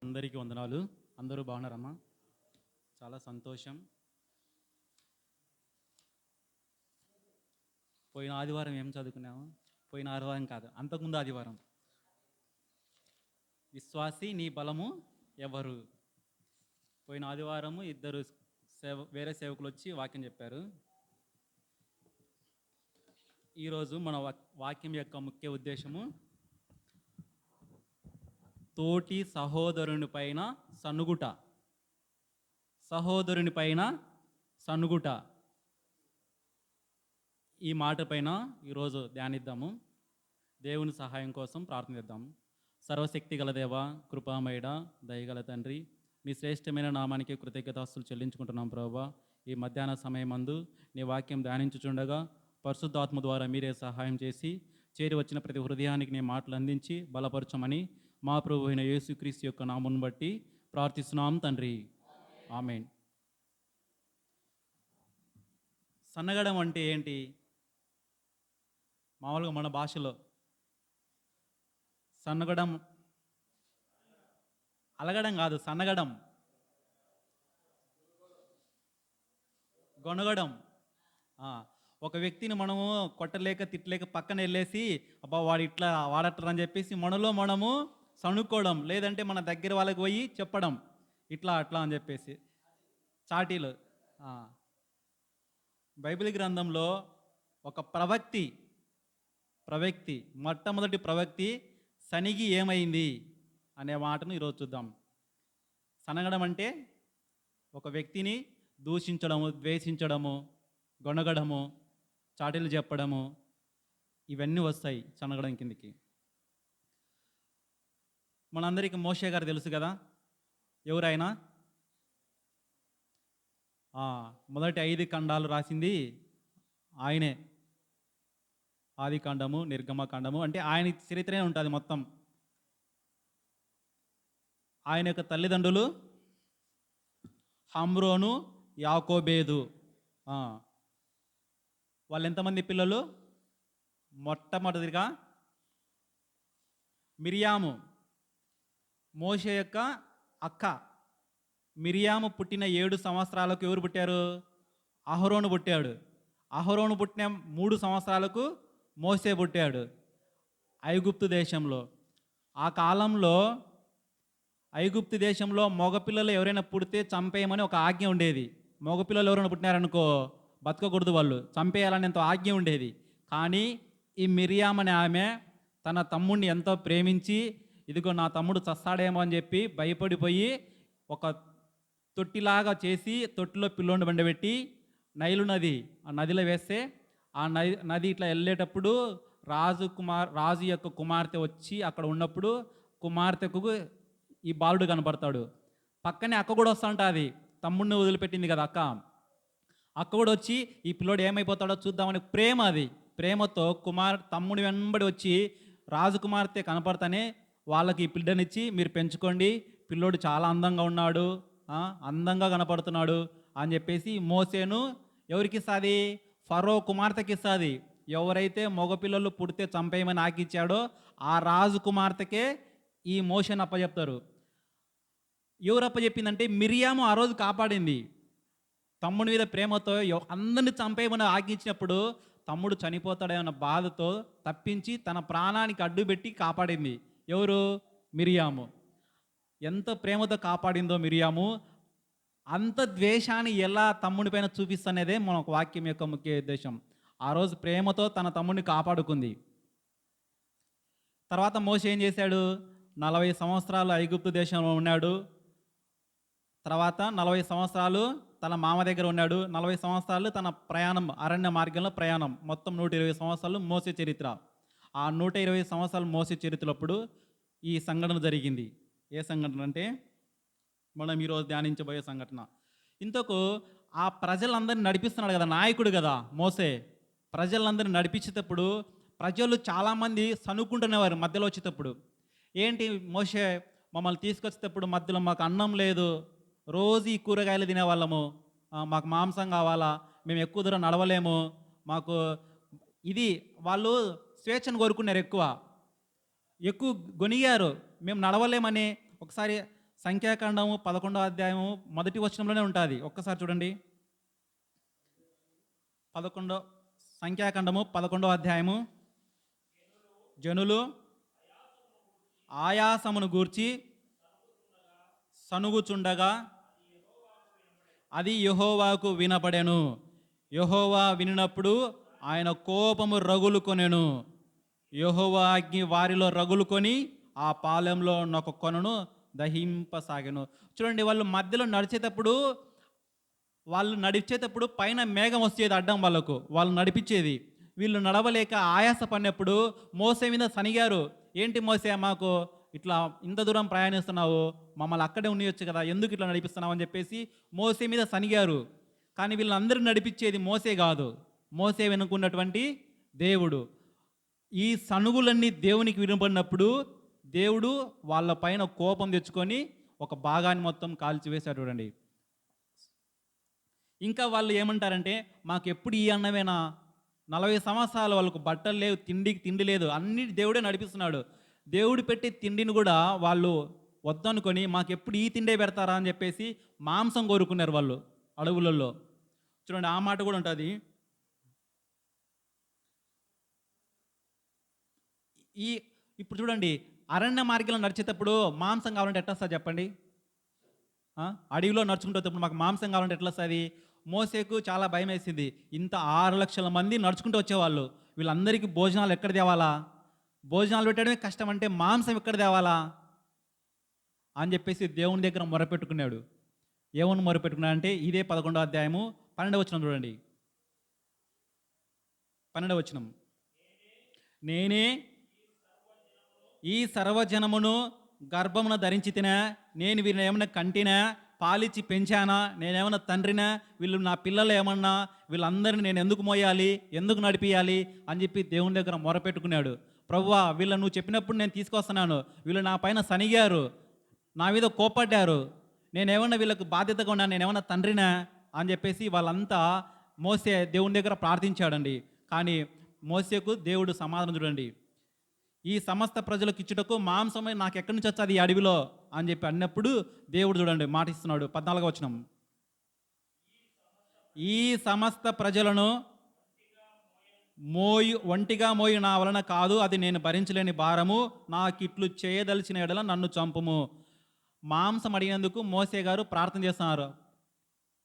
అందరికీ వందనాలు. అందరూ బాగున్నారమ్మా? చాలా సంతోషం. పోయిన ఆదివారం ఏం చదువుకున్నాము? పోయిన ఆదివారం కాదు, అంతకుముందు ఆదివారం. విశ్వాసి నీ బలము ఎవరు? పోయిన ఆదివారము ఇద్దరు వేరే సేవకులు వచ్చి వాక్యం చెప్పారు. ఈరోజు మన వాక్యం యొక్క ముఖ్య ఉద్దేశము తోటి సహోదరుని పైన సనుగుట. సహోదరుని పైన సనుగుట, ఈ మాట పైన ఈరోజు ధ్యానిద్దాము. దేవుని సహాయం కోసం ప్రార్థిద్దాం. సర్వశక్తి గల దేవ, కృపామయుడ, దయగల తండ్రి, మీ శ్రేష్టమైన నామానికి కృతజ్ఞతాస్తులు చెల్లించుకుంటున్నాం ప్రభువా. ఈ మధ్యాహ్న సమయమందు నీ వాక్యం ధ్యానించుచుండగా పరిశుద్ధాత్మ ద్వారా మీరే సహాయం చేసి చేరి వచ్చిన ప్రతి హృదయానికి నీ మాటలు అందించి బలపరచమని మా ప్రభు అయిన యేసుక్రీస్తు యొక్క నామమును బట్టి ప్రార్థిస్తున్నాం తండ్రి, ఆమేన్. సన్నగడం అంటే ఏంటి? మామూలుగా మన భాషలో సన్నగడం, అలగడం కాదు, సన్నగడం, గొనగడం. ఒక వ్యక్తిని మనము కొట్టలేక తిట్టలేక పక్కన వెళ్ళేసి అబ్బా వాడు ఇట్లా వాడట్రా అని చెప్పేసి మనలో మనము సణుక్కోవడం, లేదంటే మన దగ్గర వాళ్ళకి పోయి చెప్పడం ఇట్లా అట్లా అని చెప్పేసి చాటీలు. బైబిల్ గ్రంథంలో ఒక ప్రవక్తి మొట్టమొదటి ప్రవక్తి సనిగి ఏమైంది అనే మాటను ఈరోజు చూద్దాం. సనగడం అంటే ఒక వ్యక్తిని దూషించడము, ద్వేషించడము, గొనగడము, చాటీలు చెప్పడము, ఇవన్నీ వస్తాయి సనగడం కిందికి. మనందరికీ మోషే గారు తెలుసు కదా. ఎవరైనా మొదటి 5 ఖండాలు రాసింది ఆయనే. ఆది కాండము, నిర్గమకాండము, అంటే ఆయన చరిత్రనే ఉంటుంది మొత్తం. ఆయన యొక్క తల్లిదండ్రులు హమ్రోను, యాకోబేదు. వాళ్ళు ఎంతమంది పిల్లలు? మొట్టమొదటిగా మిరియాము, మోషే యొక్క అక్క. మిరియాము పుట్టిన 7 సంవత్సరాలకు ఎవరు పుట్టారు? అహరోను పుట్టాడు. అహరోను పుట్టిన 3 సంవత్సరాలకు మోసే పుట్టాడు ఐగుప్తు దేశంలో. ఆ కాలంలో ఐగుప్తు దేశంలో మగపిల్లలు ఎవరైనా పుడితే చంపేయమని ఒక ఆజ్ఞ ఉండేది. మగపిల్లలు ఎవరైనా పుట్టినారనుకో బతకకూడదు, వాళ్ళు చంపేయాలనేంత ఆజ్ఞ ఉండేది. కానీ ఈ మిరియాం అనే ఆమె తన తమ్ముడిని ఎంతో ప్రేమించి, ఇదిగో నా తమ్ముడు చస్తాడేమో అని చెప్పి భయపడిపోయి ఒక తొట్టిలాగా చేసి తొట్టిలో పిల్లోని బండబెట్టి నైలు నది, ఆ నదిలో వేస్తే ఆ నది ఇట్లా వెళ్ళేటప్పుడు రాజు యొక్క కుమార్తె వచ్చి అక్కడ ఉన్నప్పుడు కుమార్తెకు ఈ బాలుడు కనపడతాడు. పక్కనే అక్క కూడా వస్తూ ఉంటుంది, తమ్ముడిని వదిలిపెట్టింది కదా అక్క కూడా వచ్చి ఈ పిల్లోడు ఏమైపోతాడో చూద్దామని ప్రేమ, అది ప్రేమతో తమ్ముడి వెంబడి వచ్చి రాజకుమార్తె కనపడతానే వాళ్ళకి ఈ బిడ్డనిచ్చి మీరు పెంచుకోండి, పిల్లోడు చాలా అందంగా ఉన్నాడు, అందంగా కనపడుతున్నాడు అని చెప్పేసి మోసేను ఎవరికి ఇస్తుంది? ఫరో కుమార్తెకి ఇస్తుంది. ఎవరైతే మగపిల్లలు పుడితే చంపేయమని ఆకిచ్చాడో ఆ రాజు కుమార్తెకే ఈ మోసేను అప్పచెప్తారు. ఎవరు అప్పచెప్పిందంటే మిరియాము ఆ రోజు కాపాడింది. తమ్ముడి మీద ప్రేమతో అందరిని చంపేయమని ఆజ్ఞించినప్పుడు తమ్ముడు చనిపోతాడేమన్న బాధతో తప్పించి తన ప్రాణానికి అడ్డుపెట్టి కాపాడింది. ఎవరు? మిరియాము. ఎంత ప్రేమతో కాపాడిందో మిరియాము, అంత ద్వేషాన్ని ఎలా తమ్ముడి పైన చూపిస్తనేదే మన వాక్యం యొక్క ముఖ్య ఉద్దేశం. ఆ రోజు ప్రేమతో తన తమ్ముడిని కాపాడుకుంది. తర్వాత మోషే ఏం చేశాడు? 40 సంవత్సరాలు ఐగుప్తు దేశంలో ఉన్నాడు. తర్వాత 40 సంవత్సరాలు తన మామ దగ్గర ఉన్నాడు. 40 సంవత్సరాలు తన ప్రయాణం, అరణ్య మార్గంలో ప్రయాణం. మొత్తం 120 సంవత్సరాలు మోసే చరిత్ర. ఆ 120 సంవత్సరాలు మోసే చరిత్రలప్పుడు ఈ సంఘటన జరిగింది. ఏ సంఘటన అంటే మనం ఈరోజు ధ్యానించబోయే సంఘటన. ఇంతకు ఆ ప్రజలందరినీ నడిపిస్తున్నాడు కదా, నాయకుడు కదా మోసే. ప్రజలందరినీ నడిపించేటప్పుడు ప్రజలు చాలామంది సనుక్కుంటునేవారు మధ్యలో వచ్చేటప్పుడు. ఏంటి మోసే, మమ్మల్ని తీసుకొచ్చేటప్పుడు మధ్యలో మాకు అన్నం లేదు, రోజు ఈ కూరగాయలు తినేవాళ్ళము, మాకు మాంసం కావాలా, మేము ఎక్కువ దూరం నడవలేము, మాకు ఇది. వాళ్ళు స్వేచ్ఛను కోరుకున్నారు, ఎక్కువ గొనిగారు. మేము నడవలేమని ఒకసారి సంఖ్యాకాండము 11వ అధ్యాయము మొదటి వచనంలోనే ఉంటుంది. ఒక్కసారి చూడండి. 11 సంఖ్యాకాండము 11వ అధ్యాయము. జనులు ఆయాసమును గూర్చి సనుగుచుండగా అది యెహోవాకు వినపడెను. యెహోవా వినినప్పుడు ఆయన కోపము రగులుకొనెను. యెహోవా అగ్ని వారిలో రగులుకొని ఆ పాలెంలో ఒక కొనను దహింపసాగెను. చూడండి, వాళ్ళు నడిచేటప్పుడు పైన మేఘం వచ్చేది అడ్డం, వాళ్ళు నడిపించేది. వీళ్ళు నడవలేక ఆయాస పడినప్పుడు మోసే మీద సనిగారు. ఏంటి మోసే, మాకు ఇట్లా ఇంత దూరం ప్రయాణిస్తున్నావు, మమ్మల్ని అక్కడే ఉండవచ్చు కదా, ఎందుకు ఇట్లా నడిపిస్తున్నావు అని చెప్పేసి మోసే మీద సనిగారు. కానీ వీళ్ళందరూ నడిపించేది మోసే కాదు, మోసే వెనుకున్నటువంటి దేవుడు. ఈ సనుగులన్నీ దేవునికి వినపడినప్పుడు దేవుడు వాళ్ళ పైన కోపం తెచ్చుకొని ఒక భాగాన్ని మొత్తం కాల్చివేశాడు. చూడండి, ఇంకా వాళ్ళు ఏమంటారంటే, మాకు ఎప్పుడు ఈ అన్నమేనా, 40 సంవత్సరాలు వాళ్ళకు బట్టలు లేవు, తిండికి తిండి లేదు, అన్ని దేవుడే నడిపిస్తున్నాడు. దేవుడు పెట్టే తిండిని కూడా వాళ్ళు వద్దనుకొని మాకు ఎప్పుడు ఈ తిండే పెడతారా అని చెప్పేసి మాంసం కోరుకున్నారు వాళ్ళు అడవులలో. చూడండి, ఆ మాట కూడా ఉంటుంది. ఈ ఇప్పుడు చూడండి, అరణ్య మార్గంలో నడిచేటప్పుడు మాంసం కావాలంటే ఎట్లా వస్తుంది చెప్పండి? అడవిలో నడుచుకుంటూ మాకు మాంసం కావాలంటే ఎట్లా వస్తుంది? మోసేకు చాలా భయం వేసింది. ఇంత 6 లక్షల మంది నడుచుకుంటూ వచ్చేవాళ్ళు, వీళ్ళందరికీ భోజనాలు ఎక్కడ తేవాలా, భోజనాలు పెట్టడమే కష్టం అంటే మాంసం ఎక్కడ తేవాలా అని చెప్పేసి దేవుని దగ్గర మొరపెట్టుకున్నాడు. ఏమని మొరపెట్టుకున్నాడు అంటే, ఇదే 11వ అధ్యాయము 12వ వచనం చూడండి. 12వ వచనం. నేనే ఈ సర్వజనమును గర్భమున ధరించి తినా, నేను వీరిని ఏమన్నా కంటినా, పాలిచ్చి పెంచానా, నేనేమన్నా తండ్రినా, వీళ్ళు నా పిల్లలు ఏమన్నా, వీళ్ళందరినీ నేను ఎందుకు మోయాలి, ఎందుకు నడిపియాలి అని చెప్పి దేవుని దగ్గర మొరపెట్టుకున్నాడు. ప్రభువా, వీళ్ళని నువ్వు చెప్పినప్పుడు నేను తీసుకొస్తున్నాను, వీళ్ళు నా పైన సనిగారు, నా మీద కోపడ్డారు, నేనేమన్నా వీళ్ళకు బాధ్యతగా ఉన్నాను, నేనేమన్నా తండ్రినా అని చెప్పేసి వాళ్ళంతా మోసే దేవుని దగ్గర ప్రార్థించాడండి. కానీ మోసేకు దేవుడు సమాధానం చూడండి, ఈ సమస్త ప్రజలకు ఇచ్చుటకు మాంసమే నాకు ఎక్కడి నుంచి వచ్చేది ఈ అడవిలో అని చెప్పి అన్నప్పుడు దేవుడు చూడండి మాట ఇస్తున్నాడు. 14వ వచనం. ఈ సమస్త ప్రజలను ఒంటిగా మోయి నా వలన కాదు, అది నేను భరించలేని భారము, నాకిట్లు చేయదలిచిన ఎడల నన్ను చంపుము. మాంసం అడిగినందుకు మోసే గారు ప్రార్థన చేస్తున్నారు.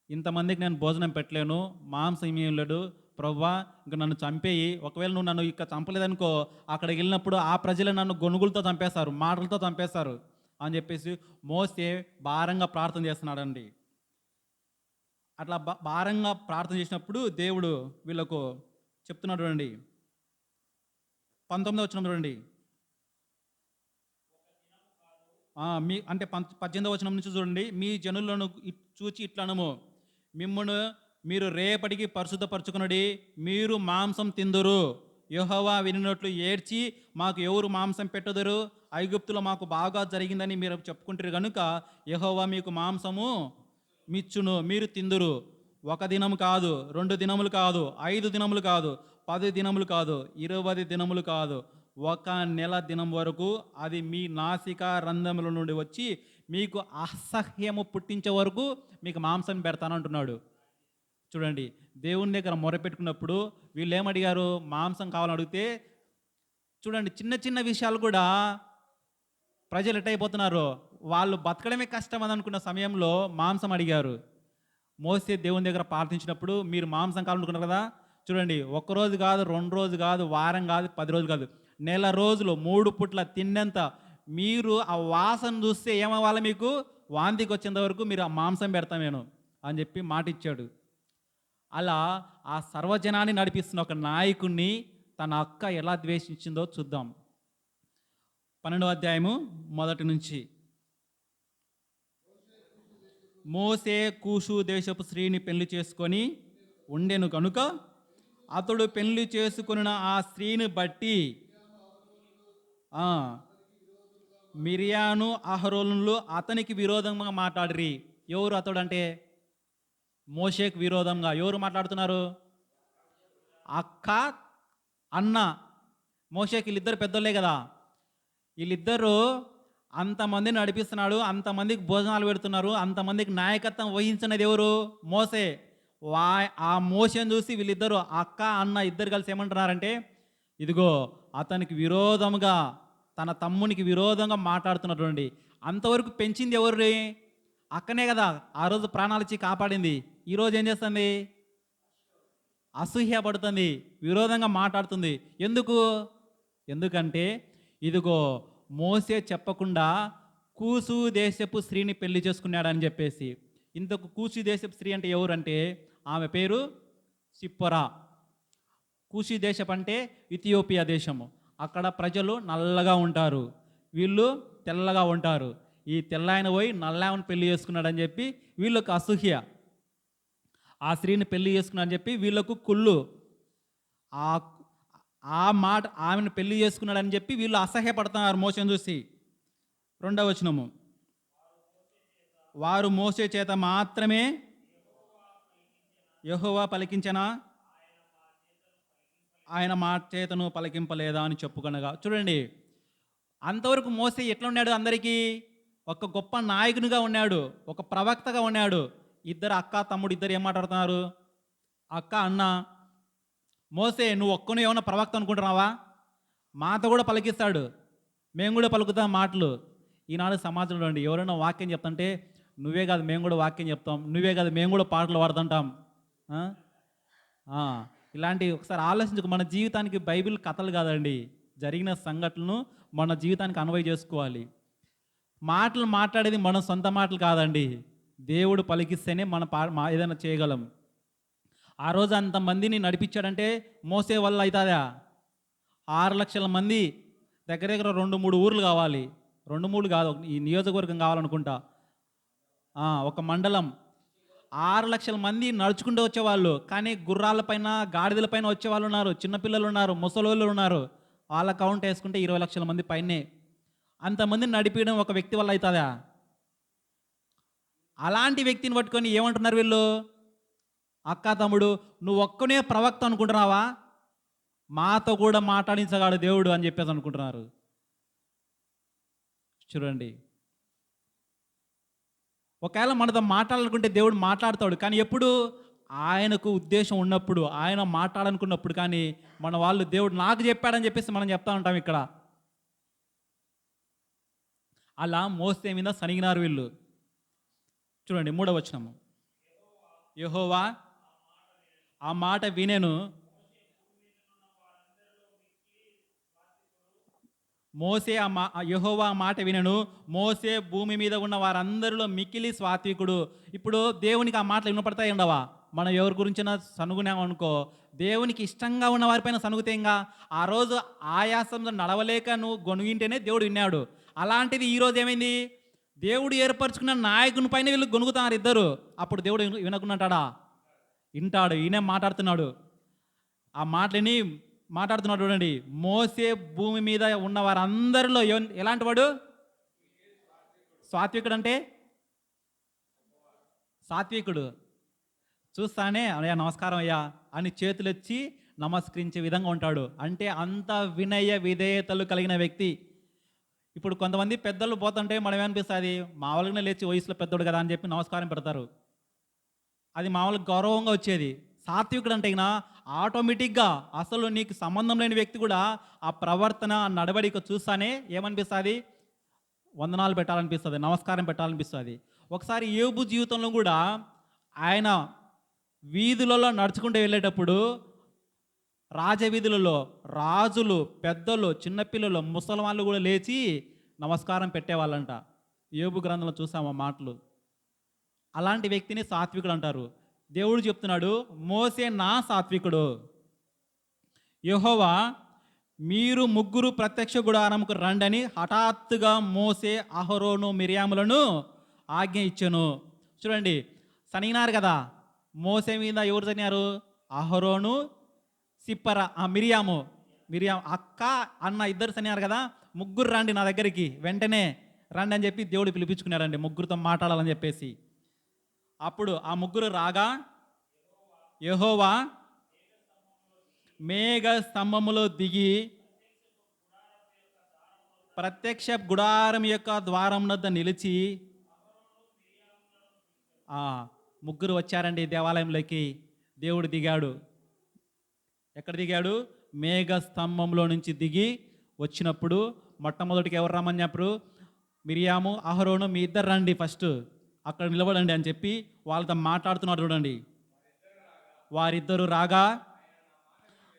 ఇంతమందికి నేను భోజనం పెట్టలేను, మాంసం ఏం లేడు ప్రవ్వా, ఇంక నన్ను చంపేయి, ఒకవేళ నువ్వు నన్ను ఇక్కడ చంపలేదనుకో, అక్కడికి వెళ్ళినప్పుడు ఆ ప్రజలు నన్ను గొనుగులతో చంపేస్తారు, మాటలతో చంపేస్తారు అని చెప్పేసి మోసే భారంగా ప్రార్థన చేస్తున్నాడండి. అట్లా భారంగా ప్రార్థన చేసినప్పుడు దేవుడు వీళ్ళకు చెప్తున్నాడు. చూడండి 19వ వచనం చూడండి. మీ అంటే 18వ వచనం నుంచి చూడండి. మీ జనులను చూచి ఇట్లనము, మిమ్మును మీరు రేపటికి పరిశుద్ధపరచుకునడి, మీరు మాంసం తిందురు. యెహోవా వినినట్లు ఏడ్చి, మాకు ఎవరు మాంసం పెట్టదురు, ఐగుప్తులో మాకు బాగా జరిగిందని మీరు చెప్పుకుంటారు కనుక యెహోవా మీకు మాంసము మిచ్చును, మీరు తిందురు. 1 దినము కాదు, 2 దినములు కాదు, 5 దినములు కాదు, 10 దినములు కాదు, 20 దినములు కాదు, 1 నెల దినం వరకు అది మీ నాసిక రంధ్రముల నుండి వచ్చి మీకు అసహ్యము పుట్టించే వరకు మీకు మాంసం పెడతానంటున్నాడు. చూడండి, దేవుని దగ్గర మొరపెట్టుకున్నప్పుడు వీళ్ళు ఏమడిగారు? మాంసం కావాలని అడిగితే చూడండి, చిన్న చిన్న విషయాలు కూడా ప్రజలు ఎట్టయిపోతున్నారు, వాళ్ళు బతకడమే కష్టం అని అనుకున్న సమయంలో మాంసం అడిగారు. మోసే దేవుని దగ్గర ప్రార్థించినప్పుడు మీరు మాంసం కావాలనుకున్నారు కదా, చూడండి, 1 రోజు కాదు, 2 రోజు కాదు, వారం కాదు, 10 రోజులు కాదు, నెల రోజులు 3 పూట్ల తిన్నంత మీరు ఆ వాసన చూస్తే ఏమవ్వాలి, మీకు వాంతికి వచ్చేంత వరకు మీరు ఆ మాంసం పెడతాను నేను అని చెప్పి మాట ఇచ్చాడు. అలా ఆ సర్వజనాన్ని నడిపిస్తున్న ఒక నాయకుడిని తన అక్క ఎలా ద్వేషించిందో చూద్దాం. 12వ అధ్యాయము మొదటి నుంచి. మోసే కూషు దేశపు స్త్రీని పెళ్లి చేసుకొని ఉండెను కనుక అతడు పెళ్లి చేసుకున్న ఆ స్త్రీని బట్టి మిరియాను అహరోనులు అతనికి విరోధంగా మాట్లాడిరి. ఎవరు అతడు అంటే? మోషేకు విరోధంగా ఎవరు మాట్లాడుతున్నారు? అక్క, అన్న. మోషేకి వీళ్ళిద్దరు పెద్దోళ్ళే కదా, వీళ్ళిద్దరూ అంతమందిని నడిపిస్తున్నాడు, అంతమందికి భోజనాలు పెడుతున్నారు, అంతమందికి నాయకత్వం వహించినది ఎవరు? మోసే. వా ఆ మోసేని చూసి వీళ్ళిద్దరు అక్క అన్న ఇద్దరు కలిసి ఏమంటున్నారంటే, ఇదిగో అతనికి విరోధముగా, తన తమ్మునికి విరోధంగా మాట్లాడుతున్నటువంటి, అంతవరకు పెంచింది ఎవరు? అక్కనే కదా ఆ రోజు ప్రాణాలు ఇచ్చి కాపాడింది. ఈరోజు ఏం చేస్తుంది? అసూయ పడుతుంది, విరోధంగా మాట్లాడుతుంది. ఎందుకు? ఎందుకంటే ఇదిగో మోసే చెప్పకుండా కూసు దేశపు స్త్రీని పెళ్లి చేసుకున్నాడని చెప్పేసి. ఇంతకు కూసు దేశపు స్త్రీ అంటే ఎవరంటే ఆమె పేరు సిప్పొరా. కూషి దేశం అంటే ఇథియోపియా దేశము. అక్కడ ప్రజలు నల్లగా ఉంటారు, వీళ్ళు తెల్లగా ఉంటారు. ఈ తెల్లాయన పోయి నల్లాయన పెళ్లి చేసుకున్నాడని చెప్పి వీళ్ళకు అసూయ. ఆ స్త్రీని పెళ్లి చేసుకున్నాడని చెప్పి వీళ్ళకు కుళ్ళు. ఆ ఆ మాట ఆమెను పెళ్లి చేసుకున్నాడని చెప్పి వీళ్ళు అసహ్యపడుతున్నారు మోసేని చూసి. 2వ వచనము, వారు మోసే చేత మాత్రమే యెహోవా పలికించనా, ఆయన మాట చేతను పలికింపలేదా అని చెప్పుకొనగా. చూడండి, అంతవరకు మోసే ఎట్లా ఉన్నాడు? అందరికీ ఒక గొప్ప నాయకునిగా ఉన్నాడు, ఒక ప్రవక్తగా ఉన్నాడు. ఇద్దరు అక్క తమ్ముడు ఇద్దరు ఏం మాట్లాడుతున్నారు? అక్క అన్న, మోసే నువ్వు ఒక్కను ఏమన్నా ప్రవక్త అనుకుంటున్నావా? మాతో కూడా పలికిస్తాడు, మేము కూడా పలుకుతాం మాటలు. ఈనాడు సమాజంలో అండి ఎవరైనా వాక్యం చెప్తుంటే, నువ్వే కాదు మేము కూడా వాక్యం చెప్తాం, నువ్వే కాదు మేము కూడా పాటలు పాడుతుంటాం. ఆ? ఆ, ఇలాంటి ఒకసారి ఆలోచించుకో. మన జీవితానికి బైబిల్ కథలు కాదండి, జరిగిన సంఘటనలను మన జీవితానికి అన్వయ చేసుకోవాలి. మాటలు మాట్లాడేది మన సొంత మాటలు కాదండి, దేవుడు పలికిస్తేనే మన ఏదైనా చేయగలం. ఆ రోజు అంతమందిని నడిపించాడంటే మోసే వల్ల అవుతుందా? 6 లక్షల మంది, దగ్గర దగ్గర 2-3 ఊర్లు కావాలి. 2-3 కాదు, ఈ నియోజకవర్గం కావాలనుకుంటా. ఒక మండలం. 6 లక్షల మంది నడుచుకుంటూ వచ్చేవాళ్ళు, కానీ గుర్రాలపైన గాడిదలపైన వచ్చేవాళ్ళు ఉన్నారు, చిన్నపిల్లలు ఉన్నారు, ముసలోళ్ళు ఉన్నారు. వాళ్ళ కౌంట్ వేసుకుంటే 20 లక్షల మంది పైనే. అంతమందిని నడిపించడం ఒక వ్యక్తి వల్ల అవుతుందా? అలాంటి వ్యక్తిని పట్టుకొని ఏమంటున్నారు వీళ్ళు? అక్క తమ్ముడు నువ్వు ఒక్కనే ప్రవక్త అనుకుంటున్నావా? మాతో కూడా మాట్లాడించగాడు దేవుడు అని చెప్పేసి అనుకుంటున్నారు. చూడండి, ఒకవేళ మనతో మాట్లాడాలనుకుంటే దేవుడు మాట్లాడతాడు, కానీ ఎప్పుడు? ఆయనకు ఉద్దేశం ఉన్నప్పుడు, ఆయన మాట్లాడాలనుకున్నప్పుడు. కానీ మన వాళ్ళు దేవుడు నాకు చెప్పాడని చెప్పేసి మనం చెప్తా ఉంటాం ఇక్కడ. అలా మోసే మీద సనిగినారు వీళ్ళు. చూడండి 3వ వచనము, యెహోవా ఆ మాట వినెను. యెహోవా మాట వినను, మోసే భూమి మీద ఉన్న వారందరిలో మిక్కిలి సాత్వికుడు. ఇప్పుడు దేవునికి ఆ మాటలు వినపడతాయి ఉండవా? మనం ఎవరి గురించినా సనుగునామనుకో, దేవునికి ఇష్టంగా ఉన్న వారిపైన సనుగుతే ఇంకా ఆ రోజు ఆయాసంలో నడవలేక నువ్వు గొనుగింటేనే దేవుడు విన్నాడు. అలాంటిది ఈరోజు ఏమైంది? దేవుడు ఏర్పరచుకున్న నాయకుని పైన వీళ్ళు గొనుగుతున్నారు ఇద్దరు. అప్పుడు దేవుడు వినకున్నట్టాడా? వింటాడు. ఈయనే మాట్లాడుతున్నాడు. ఆ మాటలని మాట్లాడుతున్నాడు. చూడండి, మోసే భూమి మీద ఉన్న వారందరిలో ఎలాంటి వాడు? సాత్వికుడు. అంటే సాత్వికుడు చూస్తానే అయ్యా నమస్కారం అయ్యా అని చేతులెచ్చి నమస్కరించే విధంగా ఉంటాడు. అంటే అంత వినయ విధేయతలు కలిగిన వ్యక్తి. ఇప్పుడు కొంతమంది పెద్దలు పోతుంటే మనం ఏమనిపిస్తుంది? మామూలుగానే లేచి వయసులో పెద్దోడు కదా అని చెప్పి నమస్కారం పెడతారు, అది మామూలుగా గౌరవంగా వచ్చేది. సాత్వికుడు అంటే ఆటోమేటిక్గా అసలు నీకు సంబంధం లేని వ్యక్తి కూడా ఆ ప్రవర్తన, ఆ నడవడిక చూస్తానే ఏమనిపిస్తుంది? వందనాలు పెట్టాలనిపిస్తుంది, నమస్కారం పెట్టాలనిపిస్తుంది. ఒకసారి యోబు జీవితంలో కూడా ఆయన వీధులలో నడుచుకుంటూ వెళ్ళేటప్పుడు రాజవీధులలో రాజులు, పెద్దలు, చిన్నపిల్లలు, ముసలి వాళ్ళు కూడా లేచి నమస్కారం పెట్టేవాళ్ళంట. యోబు గ్రంథంలో చూసాము ఆ మాటలు. అలాంటి వ్యక్తిని సాత్వికుడు అంటారు. దేవుడు చెప్తున్నాడు, మోసే నా సాత్వికుడు. యెహోవా మీరు ముగ్గురు ప్రత్యక్ష గుడారముకు రండని హఠాత్తుగా మోసే అహరోను మిరియాములను ఆజ్ఞ ఇచ్చెను. చూడండి, సనిగినారు కదా మోసే మీద. ఎవరు సనియారు? అహరోను, సిప్పరా, మిరియాము అక్క అన్న ఇద్దరు సనియారు కదా. ముగ్గురు రండి నా దగ్గరికి, వెంటనే రండి అని చెప్పి దేవుడు పిలిపించుకున్నాడండి, ముగ్గురితో మాట్లాడాలని చెప్పేసి. అప్పుడు ఆ ముగ్గురు రాగా యెహోవా మేఘ స్తంభములో దిగి ప్రత్యక్ష గుడారం యొక్క ద్వారం వద్ద నిలిచి ఆ, ముగ్గురు వచ్చారండి దేవాలయంలోకి. దేవుడు దిగాడు. ఎక్కడ దిగాడు? మేఘ స్తంభంలో నుంచి దిగి వచ్చినప్పుడు మొట్టమొదటికి ఎవరు రమ్మని చెప్పరు? మిరియాము, అహరోను, మీ ఇద్దరు రండి ఫస్ట్, అక్కడ నిలబడండి అని చెప్పి వాళ్ళతో మాట్లాడుతున్నారు చూడండి. వారిద్దరు రాగా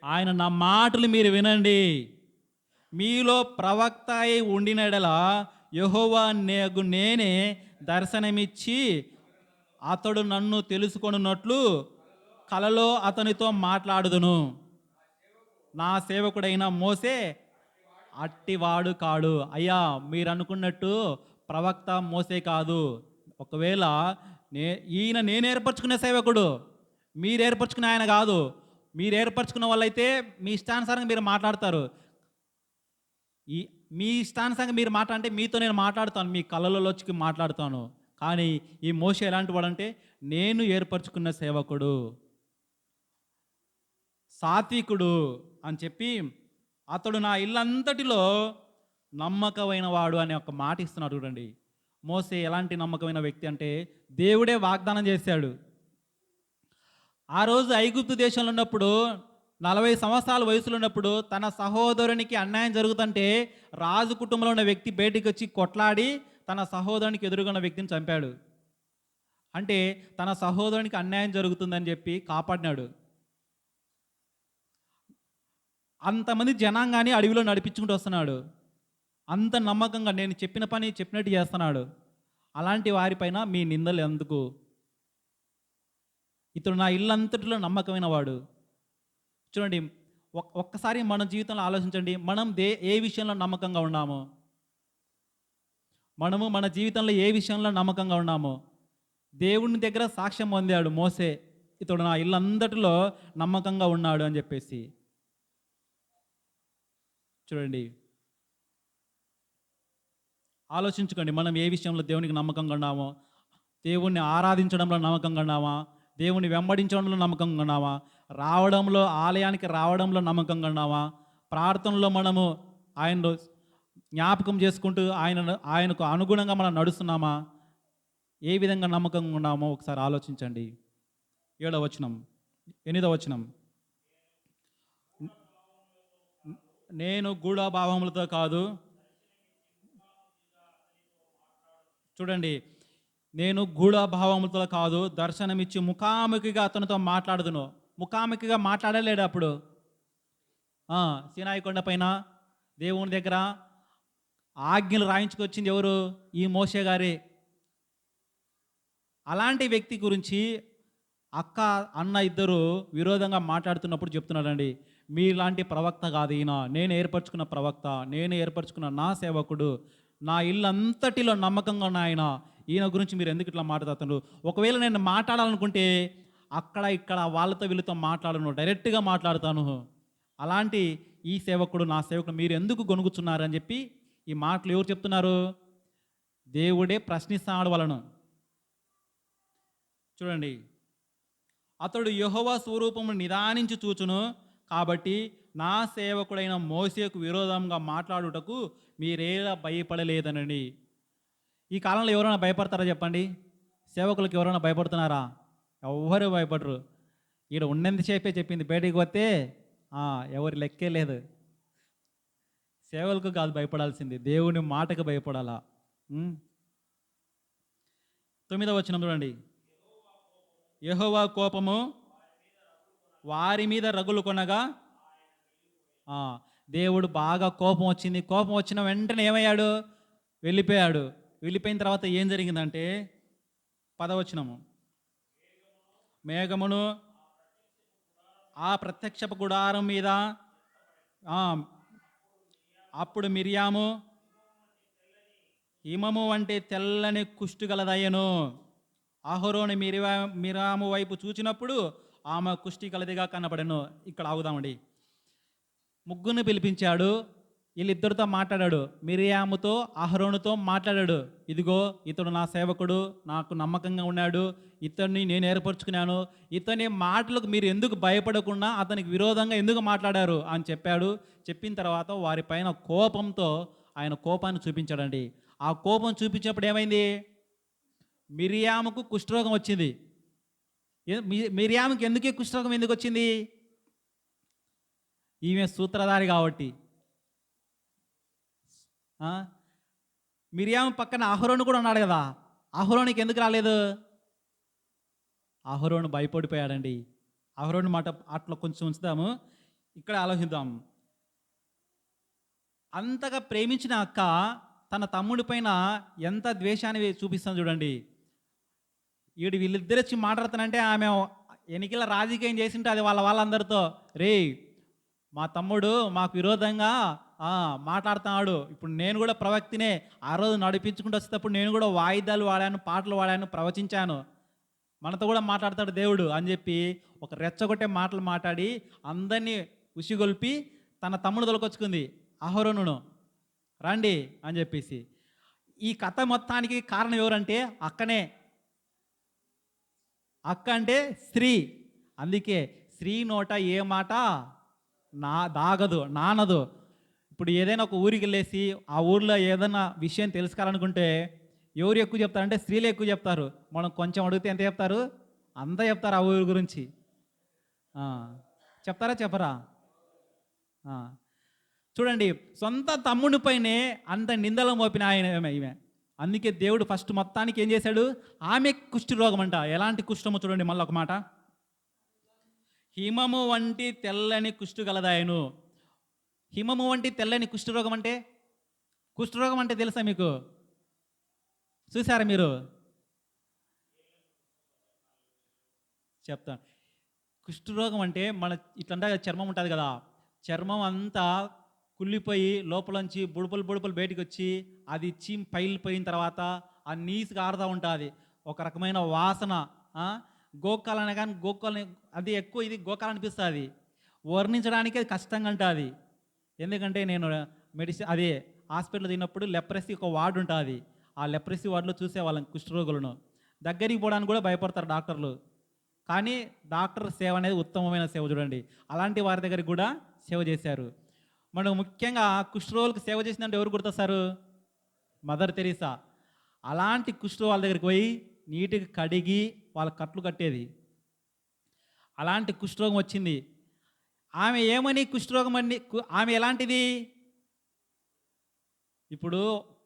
ఆయన, నా మాటలు మీరు వినండి, మీలో ప్రవక్త అయి ఉండినడల యెహోవా నేనే దర్శనమిచ్చి అతడు నన్ను తెలుసుకొనున్నట్లు కలలో అతనితో మాట్లాడుదును. నా సేవకుడైన మోసే అట్టివాడు కాడు. అయ్యా, మీరు అనుకున్నట్టు ప్రవక్త మోసే కాదు. ఒకవేళ ఈయన నేను ఏర్పరచుకునే సేవకుడు, మీరు ఏర్పరచుకునే ఆయన కాదు. మీరు ఏర్పరచుకున్న వాళ్ళైతే మీ ఇష్టానుసారంగా మీరు మాట్లాడతారు. ఈ మీ ఇష్టానుసారంగా మీరు మాట్లాడితే మీతో నేను మాట్లాడుతాను, మీ కళ్ళలోకి మాట్లాడుతాను. కానీ ఈ మోషే ఎలాంటి వాడంటే, నేను ఏర్పరచుకున్న సేవకుడు, సాత్వికుడు అని చెప్పి అతడు నా ఇల్లంతటిలో నమ్మకమైన వాడు అనే ఒక మాట ఇస్తున్నాడు చూడండి. మోసే ఎలాంటి నమ్మకమైన వ్యక్తి అంటే, దేవుడే వాగ్దానం చేశాడు. ఆ రోజు ఐగుప్తు దేశంలో ఉన్నప్పుడు 40 సంవత్సరాల వయసులో ఉన్నప్పుడు తన సహోదరునికి అన్యాయం జరుగుతుంటే రాజు కుటుంబంలో ఉన్న వ్యక్తి బయటికి వచ్చి కొట్లాడి తన సహోదరునికి ఎదురుగా వ్యక్తిని చంపాడు. అంటే తన సహోదరునికి అన్యాయం జరుగుతుందని చెప్పి కాపాడినాడు. అంతమంది జనాంగాన్ని అడవిలో నడిపించుకుంటూ వస్తున్నాడు. అంత నమ్మకంగా నేను చెప్పిన పని చెప్పినట్టు చేస్తున్నాడు. అలాంటి వారిపైన మీ నిందలు ఎందుకు? ఇతడు నా ఇల్లంతటిలో నమ్మకమైన వాడు. చూడండి, ఒక్కసారి మన జీవితంలో ఆలోచించండి. మనం ఏ విషయంలో నమ్మకంగా ఉన్నామో, మనము మన జీవితంలో ఏ విషయంలో నమ్మకంగా ఉన్నామో. దేవుని దగ్గర సాక్ష్యం పొందాడు మోసే, ఇతడు నా ఇల్లంతటిలో నమ్మకంగా ఉన్నాడు అని చెప్పేసి. చూడండి, ఆలోచించుకోండి, మనం ఏ విషయంలో దేవునికి నమ్మకంగా ఉన్నామో. దేవుణ్ణి ఆరాధించడంలో నమ్మకంగా ఉన్నామా? దేవుని వెంబడించడంలో నమ్మకంగా ఉన్నామా? రావడంలో, ఆలయానికి రావడంలో నమ్మకంగా ఉన్నామా? ప్రార్థనలో మనము ఆయన జ్ఞాపకం చేసుకుంటూ ఆయనకు అనుగుణంగా మనం నడుస్తున్నామా? ఏ విధంగా నమ్మకంగా ఉన్నామో ఒకసారి ఆలోచించండి. 7వ వచనం, 8వ వచనం, నేను గూఢభావములతో కాదు. చూడండి, నేను గూఢభావములతో కాదు, దర్శనమిచ్చి ముఖాముఖిగా అతనితో మాట్లాడుదును. ముఖాముఖిగా మాట్లాడలేడు అప్పుడు. సీనాయి కొండ పైన దేవుని దగ్గర ఆజ్ఞలు రాయించుకొచ్చింది ఎవరు? ఈ మోషే గారే. అలాంటి వ్యక్తి గురించి అక్క అన్న ఇద్దరు విరోధంగా మాట్లాడుతున్నప్పుడు చెప్తున్నాడండి, మీలాంటి ప్రవక్త కాదు ఈయన, నేను ఏర్పరచుకున్న ప్రవక్త, నేను ఏర్పరచుకున్న నా సేవకుడు, నా ఇల్లు అంతటిలో నమ్మకంగా ఉన్న ఆయన, ఈయన గురించి మీరు ఎందుకు ఇట్లా మాట్లాడుతున్నారు? ఒకవేళ నేను మాట్లాడాలనుకుంటే అక్కడ ఇక్కడ వాళ్ళతో వీళ్ళతో మాట్లాడను, డైరెక్ట్గా మాట్లాడతాను. అలాంటి ఈ సేవకుడు, నా సేవకుడు, మీరు ఎందుకు గొనుగుతున్నారు అని చెప్పి ఈ మాటలు ఎవరు చెప్తున్నారు? దేవుడే ప్రశ్నిస్తాడు వాళ్ళను. చూడండి, అతడు యెహోవా స్వరూపము నిదానించి చూచును, కాబట్టి నా సేవకుడైన మోసేకు విరోధంగా మాట్లాడుటకు మీరేలా భయపడలేదనండి. ఈ కాలంలో ఎవరైనా భయపడతారా చెప్పండి? సేవకులకు ఎవరైనా భయపడుతున్నారా? ఎవ్వరు భయపడరు. ఈడ ఉన్నంతసేపే చెప్పింది, బయటికి పోతే ఎవరి లెక్కే లేదు. సేవలకు కాదు భయపడాల్సింది, దేవుని మాటకు భయపడాలా. 9వ వచనం చూడండి, యెహోవా కోపము వారి మీద రగులు కొనగా, దేవుడు బాగా కోపం వచ్చింది. కోపం వచ్చిన వెంటనే ఏమయ్యాడు? వెళ్ళిపోయాడు. వెళ్ళిపోయిన తర్వాత ఏం జరిగిందంటే 10వ వచనము, మేఘమును ఆ ప్రత్యక్షపు గుడారం మీద, అప్పుడు మిరియాము హిమము వంటి తెల్లని కుష్టు గలదయ్యను. అహరోను మిరియాము వైపు చూచినప్పుడు ఆమె కుష్టి కలదిగా కనపడెను. ఇక్కడ ఆగుదామండి. ముగ్గురిని పిలిపించాడు, వీళ్ళిద్దరితో మాట్లాడాడు. మిరియాముతో అహరోనుతో మాట్లాడాడు. ఇదిగో ఇతడు నా సేవకుడు, నాకు నమ్మకంగా ఉన్నాడు, ఇతన్ని నేను ఏర్పరచుకున్నాను, ఇతని మాటలకు మీరు ఎందుకు భయపడకుండా అతనికి విరోధంగా ఎందుకు మాట్లాడారు అని చెప్పాడు. చెప్పిన తర్వాత వారిపైన కోపంతో ఆయన కోపాన్ని చూపించాడండి. ఆ కోపం చూపించినప్పుడు ఏమైంది? మిరియాముకు కుష్ఠరోగం వచ్చింది. మిరియాముకి ఎందుకు కుష్ఠరోగం ఎందుకు వచ్చింది? ఈమె సూత్రధారి కాబట్టి. మిరియాము పక్కన అహరోను కూడా ఉన్నాడు కదా, అహరోనికి ఎందుకు రాలేదు? అహరోను భయపడిపోయాడండి. అహరోను మాట అట్లా కొంచెం ఉంచుదాము, ఇక్కడ ఆలోచిద్దాం. అంతగా ప్రేమించిన అక్క తన తమ్ముడి పైన ఎంత ద్వేషాన్ని చూపిస్తుంది చూడండి. వీళ్ళిద్దరు వచ్చి మాట్లాడుతానంటే ఆమె ఎన్నికల రాజకీయం చేసింటే అది వాళ్ళందరితో, రే మా తమ్ముడు మాకు విరోధంగా మాట్లాడుతున్నాడు, ఇప్పుడు నేను కూడా ప్రవక్తినే, ఆ రోజు నడిపించుకుంటూ వచ్చేటప్పుడు నేను కూడా వాయిద్యాలు వాడాను, పాటలు వాడాను, ప్రవచించాను, మనతో కూడా మాట్లాడతాడు దేవుడు అని చెప్పి ఒక రెచ్చగొట్టే మాటలు మాట్లాడి అందరినీ ఉసిగొల్పి తన తమ్ముడు తొలకొచ్చుకుంది, అహరోనును రండి అని చెప్పేసి. ఈ కథ మొత్తానికి కారణం ఎవరంటే అక్కనే. అక్క అంటే స్త్రీ. అందుకే స్త్రీ నోట ఏ మాట దాగదు, నానదు. ఇప్పుడు ఏదైనా ఒక ఊరికి వెళ్ళేసి ఆ ఊర్లో ఏదైనా విషయం తెలుసుకోవాలనుకుంటే ఎవరు ఎక్కువ చెప్తారంటే స్త్రీలు ఎక్కువ చెప్తారు. మనం కొంచెం అడిగితే ఎంత చెప్తారు? అంతా చెప్తారు ఆ ఊరి గురించి. చెప్తారా చెప్పరా? చూడండి, సొంత తమ్ముడి పైనే అంత నిందలు మోపిన ఆయన ఈమె. అందుకే దేవుడు ఫస్ట్ మొత్తానికి ఏం చేశాడు? ఆమె కుష్టి రోగం అంట. ఎలాంటి కుష్ఠమో చూడండి, మళ్ళీ ఒక మాట. హిమము వంటి తెల్లని కుష్టు గలదాయను. హిమము వంటి తెల్లని కుష్ఠరోగం అంటే, కుష్ఠరోగం అంటే తెలుసా మీకు? చూసారా మీరు? చెప్తాను. కుష్ఠరోగం అంటే మన ఇట్లంటే చర్మం ఉంటుంది కదా, చర్మం అంతా కుళ్ళిపోయి లోపలంచి బుడుపులు బయటకు వచ్చి అది పైలిపోయిన తర్వాత ఆ నీసుగా ఆరుతూ ఉంటుంది. ఒక రకమైన వాసన. గోకాలని కానీ గోకాలని అది ఎక్కువ, ఇది గోకాలు అనిపిస్తుంది. వర్ణించడానికి అది కష్టంగా ఉంటుంది. ఎందుకంటే నేను అదే హాస్పిటల్ తిన్నప్పుడు లెప్రసీ ఒక వార్డు ఉంటుంది. ఆ లెప్రసీ వార్డులో చూసేవాళ్ళం కుష్ఠరోగులను. దగ్గరికి పోవడానికి కూడా భయపడతారు డాక్టర్లు. కానీ డాక్టర్ సేవ అనేది ఉత్తమమైన సేవ చూడండి. అలాంటి వారి దగ్గరికి కూడా సేవ చేశారు. మనకు ముఖ్యంగా కుష్ఠరోగులకు సేవ చేసిందంటే ఎవరు గుర్తొస్తారు? Mother Teresa. అలాంటి కుష్ఠరోగుల వాళ్ళ దగ్గరికి పోయి నీటికి కడిగి వాళ్ళ కట్లు కట్టేది. అలాంటి కుష్ఠరోగం వచ్చింది. ఆమె ఏమని కుష్ఠరోగం అని, ఆమె ఎలాంటిది? ఇప్పుడు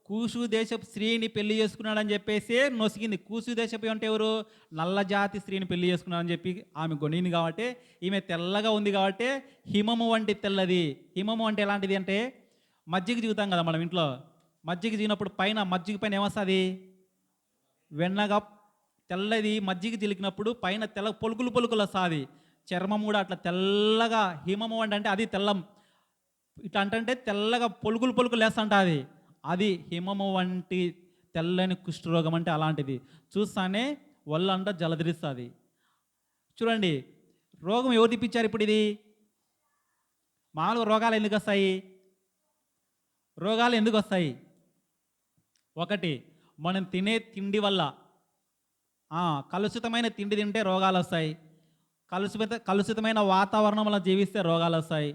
కూసు దేశపు స్త్రీని పెళ్లి చేసుకున్నాడని చెప్పేసి నొసిగింది. కూసు దేశపు అంటే ఎవరు? నల్ల జాతి స్త్రీని పెళ్లి చేసుకున్నాడని చెప్పి ఆమె గొనింది కాబట్టి, ఈమె తెల్లగా ఉంది కాబట్టి హిమము వంటి తెల్లది. హిమము అంటే ఎలాంటిది అంటే, మజ్జిగ జీగుతాం కదా మనం ఇంట్లో. మజ్జిగ జీగినప్పుడు పైన మజ్జిగ పైన ఏమొస్తుంది? వెన్నగా తెల్లది. మజ్జిగ చిలికినప్పుడు పైన తెల్ల పొలుకులు వస్తుంది. చర్మం కూడా అట్లా తెల్లగా హిమము అంటే అది తెల్లం. ఇట్లా అంటే తెల్లగా పొలుకులు లేస్తుంటుంది. అది హిమము వంటి తెల్లని కుష్ఠరోగం అంటే అలాంటిది. చూస్తానే ఒళ్ళంతా జలధరిస్తుంది. చూడండి, రోగం ఎవరు తెప్పించారు ఇప్పుడు? ఇది మామూలుగా రోగాలు ఎందుకు వస్తాయి? రోగాలు ఎందుకు వస్తాయి? ఒకటి, మనం తినే తిండి వల్ల. కలుషితమైన తిండి తింటే రోగాలు వస్తాయి. కలుషితమైన వాతావరణం వల్ల జీవిస్తే రోగాలు వస్తాయి.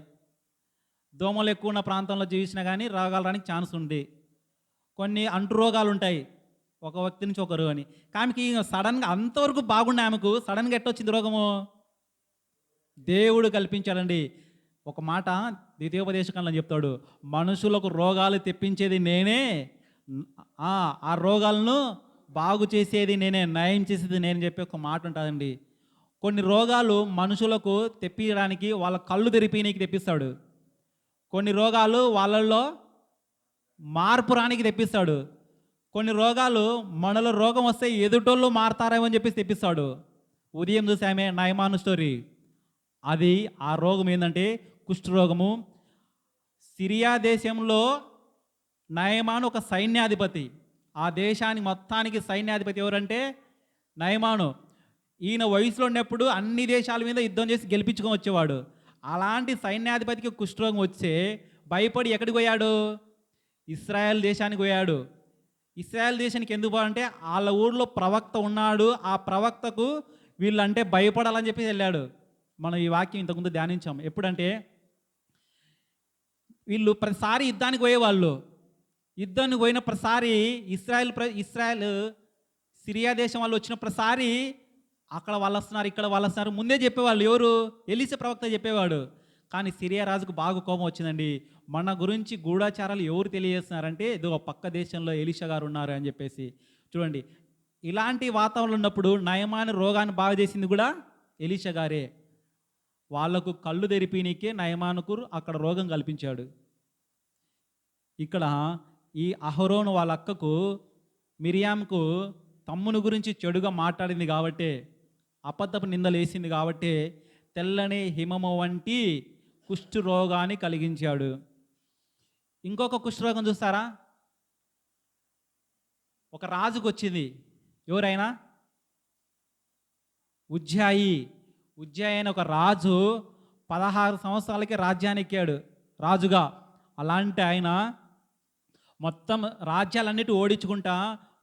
దోమలు ఎక్కువ ఉన్న ప్రాంతంలో జీవించినా కానీ రోగాలు రానికి ఛాన్స్ ఉంది. కొన్ని అంటు రోగాలు ఉంటాయి ఒక వ్యక్తి నుంచి ఒకరు అని. ఆమెకి సడన్గా అంతవరకు బాగుండే ఆమెకు సడన్గా ఎట్టొచ్చింది రోగము? దేవుడు కల్పించాడండి. ఒక మాట ద్వితీయోపదేశకాండలో చెప్తాడు, మనుషులకు రోగాలు తెప్పించేది నేనే, ఆ రోగాలను బాగు చేసేది నేనే, నయం చేసేది నేను చెప్పి ఒక మాట ఉంటుందండి. కొన్ని రోగాలు మనుషులకు తెప్పించడానికి వాళ్ళ కళ్ళు తెరిపినీకి తెప్పిస్తాడు. కొన్ని రోగాలు వాళ్ళల్లో మార్పు రానికి తెప్పిస్తాడు. కొన్ని రోగాలు మనలో రోగం వస్తే ఎదుటోళ్ళు మారతారేమో అని చెప్పేసి తెప్పిస్తాడు. ఉదయం చూసామే నయమాను స్టోరీ. అది ఆ రోగం ఏంటంటే కుష్ఠరోగము. సిరియా దేశంలో నయమాను ఒక సైన్యాధిపతి. ఆ దేశానికి మొత్తానికి సైన్యాధిపతి ఎవరంటే నయమాను. ఈయన వయసులో ఉన్నప్పుడు అన్ని దేశాల మీద యుద్ధం చేసి గెలిపించుకొని వచ్చేవాడు. అలాంటి సైన్యాధిపతికి కుష్ఠరోగం వచ్చే భయపడి ఎక్కడికి పోయాడు? ఇస్రాయేల్ దేశానికి పోయాడు. ఇస్రాయేల్ దేశానికి ఎందుకు పోవాలంటే వాళ్ళ ఊళ్ళో ప్రవక్త ఉన్నాడు, ఆ ప్రవక్తకు వీళ్ళంటే భయపడాలని చెప్పి వెళ్ళాడు. మనం ఈ వాక్యం ఇంతకుముందు ధ్యానించాం. ఎప్పుడంటే వీళ్ళు ప్రతిసారి యుద్ధానికి పోయేవాళ్ళు. యుద్ధానికి పోయిన ప్రతిసారి ఇస్రాయల్ సిరియా దేశం వాళ్ళు వచ్చిన ప్రతిసారి అక్కడ వాళ్ళు వస్తున్నారు, ఇక్కడ వాళ్ళు వస్తున్నారు ముందే చెప్పేవాళ్ళు. ఎవరు? ఎలీషా ప్రవక్త చెప్పేవాడు. కానీ సిరియా రాజుకు బాగా కోపం వచ్చిందండి. మన గురించి గూఢాచారాలు ఎవరు తెలియజేస్తున్నారంటే ఇదిగో పక్క దేశంలో ఎలీషా గారు ఉన్నారు అని చెప్పేసి. చూడండి, ఇలాంటి వాతావరణం ఉన్నప్పుడు నయమాను రోగాన్ని బాగా చేసింది కూడా ఎలీషా గారే. వాళ్లకు కళ్ళు తెరిపినీకే నయమానుకు అక్కడ రోగం కల్పించాడు. ఇక్కడ ఈ అహరోను వాళ్ళ అక్కకు మిరియాంకు తమ్ముని గురించి చెడుగా మాట్లాడింది కాబట్టి, అబద్ధపు నిందలు వేసింది కాబట్టి తెల్లని హిమము వంటి కుష్ఠు రోగాన్ని కలిగించాడు. ఇంకొక కుష్ఠరోగం చూస్తారా? ఒక రాజుకు వచ్చింది. ఎవరైనా? ఉజ్జాయి అయిన ఒక రాజు 16 సంవత్సరాలకి రాజ్యాన్ని ఎక్కాడు రాజుగా. అలాంటి ఆయన మొత్తం రాజ్యాలన్నిటి ఓడించుకుంటా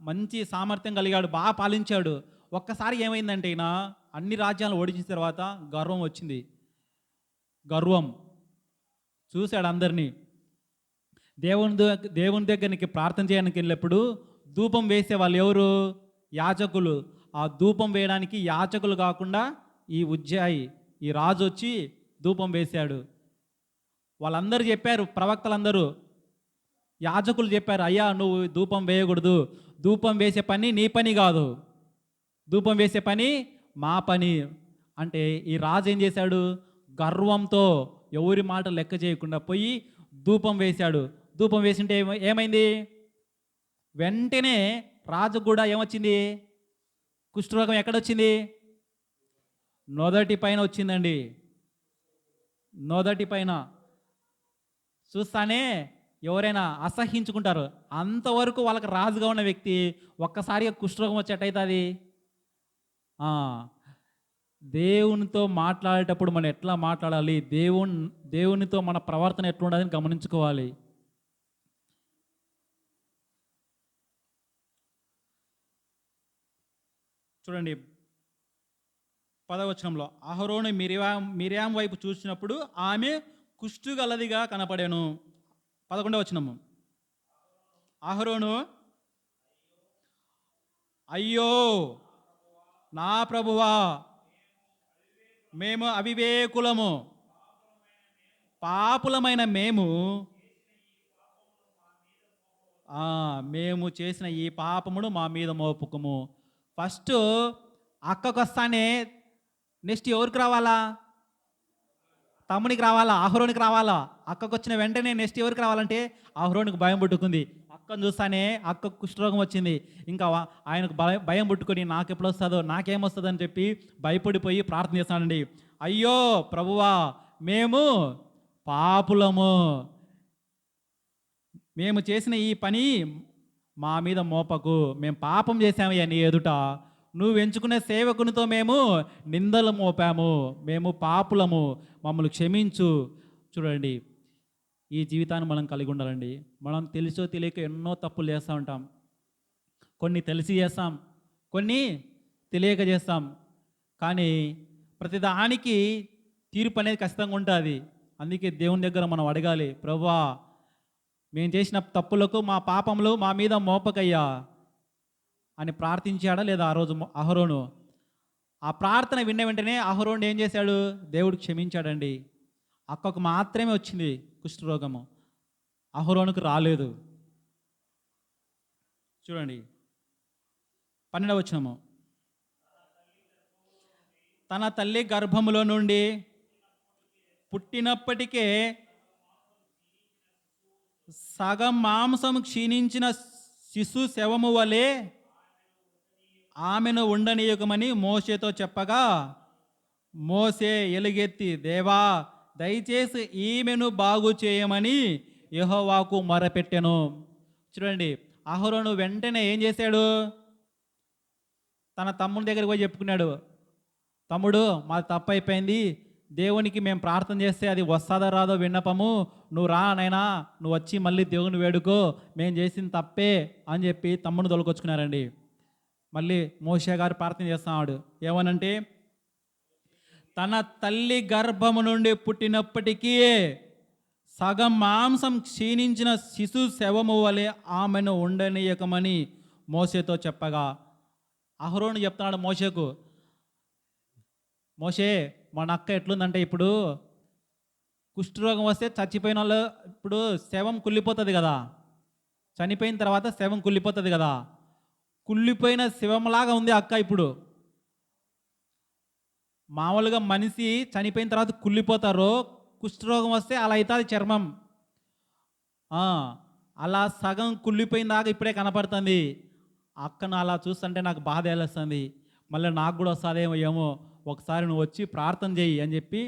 మంచి సామర్థ్యం కలిగాడు, బాగా పాలించాడు. ఒక్కసారి ఏమైందంటే ఈయన అన్ని రాజ్యాలను ఓడించిన తర్వాత గర్వం వచ్చింది. గర్వం చూశాడు అందరినీ. దేవుని దగ్గరికి ప్రార్థన చేయడానికి వెళ్ళినప్పుడు ధూపం వేసే వాళ్ళు ఎవరు? యాజకులు. ఆ ధూపం వేయడానికి యాజకులు కాకుండా ఈ రాజు వచ్చి ధూపం వేశాడు. వాళ్ళందరూ చెప్పారు, ప్రవక్తలందరూ, యాజకులు చెప్పారు, అయ్యా నువ్వు ధూపం వేయకూడదు, ధూపం వేసే పని నీ పని కాదు, ధూపం వేసే పని మా పని. అంటే ఈ రాజు ఏం చేశాడు? గర్వంతో ఎవరి మాట లెక్క చేయకుండా పోయి ధూపం వేశాడు. ధూపం వేసింటే ఏమైంది? వెంటనే రాజు కూడా ఏమొచ్చింది? కుష్ఠరోగం ఎక్కడొచ్చింది? నొదటి పైన వచ్చిందండి. నొదటి పైన చూస్తానే ఎవరైనా అసహించుకుంటారు. అంతవరకు వాళ్ళకి రాజుగా ఉన్న వ్యక్తి ఒక్కసారిగా కుష్ఠరోగం వచ్చేటైతుంది. దేవునితో మాట్లాడేటప్పుడు మనం ఎట్లా మాట్లాడాలి, దేవునితో మన ప్రవర్తన ఎట్లా ఉండాలని గమనించుకోవాలి. చూడండి 10వ వచనంలో, అహరోను మిరియాం వైపు చూసినప్పుడు ఆమె కుష్ఠుగలదిగా కనపడాను. 11వ వచనము, అహరోను అయ్యో నా ప్రభువా, మేము అవివేకులము, పాపులమైన మేము చేసిన ఈ పాపమును మా మీద మోపుకము. ఫస్ట్ అక్కకు వస్తానే నెక్స్ట్ ఎవరికి రావాలా? తమ్మునికి రావాలా? అహరోనికి రావాలా? అక్కకు వచ్చిన వెంటనే నెక్స్ట్ ఎవరికి రావాలంటే అహరోనికి భయం పుట్టుకుంది. అక్కను చూస్తానే అక్కకు కుష్ఠరోగం వచ్చింది. ఇంకా ఆయనకు భయం పుట్టుకొని నాకు ఎప్పుడు వస్తుందో, నాకేమొస్తుందో అని చెప్పి భయపడిపోయి ప్రార్థన చేస్తానండి. అయ్యో ప్రభువా, మేము పాపులము, మేము చేసిన ఈ పని మా మీద మోపకు, మేము పాపం చేశామయ్యా నీ ఎదుట, నువ్వు ఎంచుకునే సేవకునితో మేము నిందలు మోపాము, మేము పాపులము, మమ్మల్ని క్షమించు. చూడండి, ఈ జీవితాన్ని మనం కలిగి ఉండాలండి. మనం తెలుసో తెలియక ఎన్నో తప్పులు చేస్తూ ఉంటాం. కొన్ని తెలిసి చేస్తాం, కొన్ని తెలియక చేస్తాం. కానీ ప్రతిదానికి తీర్పు అనేది ఖచ్చితంగా ఉంటుంది. అందుకే దేవుని దగ్గర మనం అడగాలి, ప్రభువా మేము చేసిన తప్పులకు, మా పాపములు మా మీద మోపకయ్యా అని ప్రార్థించాడా లేదా ఆ రోజు అహరోను? ఆ ప్రార్థన విన్న వెంటనే అహరోను ఏం చేశాడు? దేవుడు క్షమించాడండి. అక్కకు మాత్రమే వచ్చింది కుష్ఠరోగము, అహరోనుకు రాలేదు. చూడండి 12వ వచనము, తన తల్లి గర్భములో నుండి పుట్టినప్పటికే సగం మాంసం క్షీణించిన శిశు శవము వలె ఆమెను ఉండనీయకమని మోషేతో చెప్పగా, మోషే ఎలుగెత్తి, దేవా దయచేసి ఈమెను బాగు చేయమని యెహోవాకు మొరపెట్టెను. చూడండి, అహరోను వెంటనే ఏం చేశాడు? తన తమ్ముడి దగ్గరికి పోయి చెప్పుకున్నాడు, తమ్ముడు మాది తప్పు అయిపోయింది, దేవునికి మేము ప్రార్థన చేస్తే అది వస్తుందో రాదో విన్నపము, నువ్వు రా నైనా, నువ్వు వచ్చి మళ్ళీ దేవుని వేడుకో, మేము చేసిన తప్పే అని చెప్పి తమ్ముడు తొలకొచ్చుకున్నారండి. మళ్ళీ మోషే గారు ప్రార్థన చేస్తున్నాడు, ఏమనంటే, తన తల్లి గర్భము నుండి పుట్టినప్పటికీ సగం మాంసం క్షీణించిన శిశు శవము వలె ఆమెను ఉండనీయకమని మోషేతో చెప్పగా, అహరోను చెప్తున్నాడు మోషేకు, మోషే మన అక్క ఎట్లుందంటే ఇప్పుడు కుష్ఠరోగం వస్తే చచ్చిపోయిన వాళ్ళు ఇప్పుడు శవం కుళ్ళిపోతుంది కదా, చనిపోయిన తర్వాత శవం కుళ్ళిపోతుంది కదా, కుళ్ళిపోయిన శవంలాగా ఉంది అక్క ఇప్పుడు. మామూలుగా మనిషి చనిపోయిన తర్వాత కుళ్ళిపోతారు, కుష్ఠరోగం వస్తే అలా అవుతుంది చర్మం. అలా సగం కుళ్ళిపోయిన దాకా ఇప్పుడే కనపడుతుంది. అక్కను అలా చూస్తుంటే నాకు బాధ వేస్తుంది, మళ్ళీ నాకు కూడా వస్తుందేమో ఏమో, ఒకసారి నువ్వు వచ్చి ప్రార్థన చేయి అని చెప్పి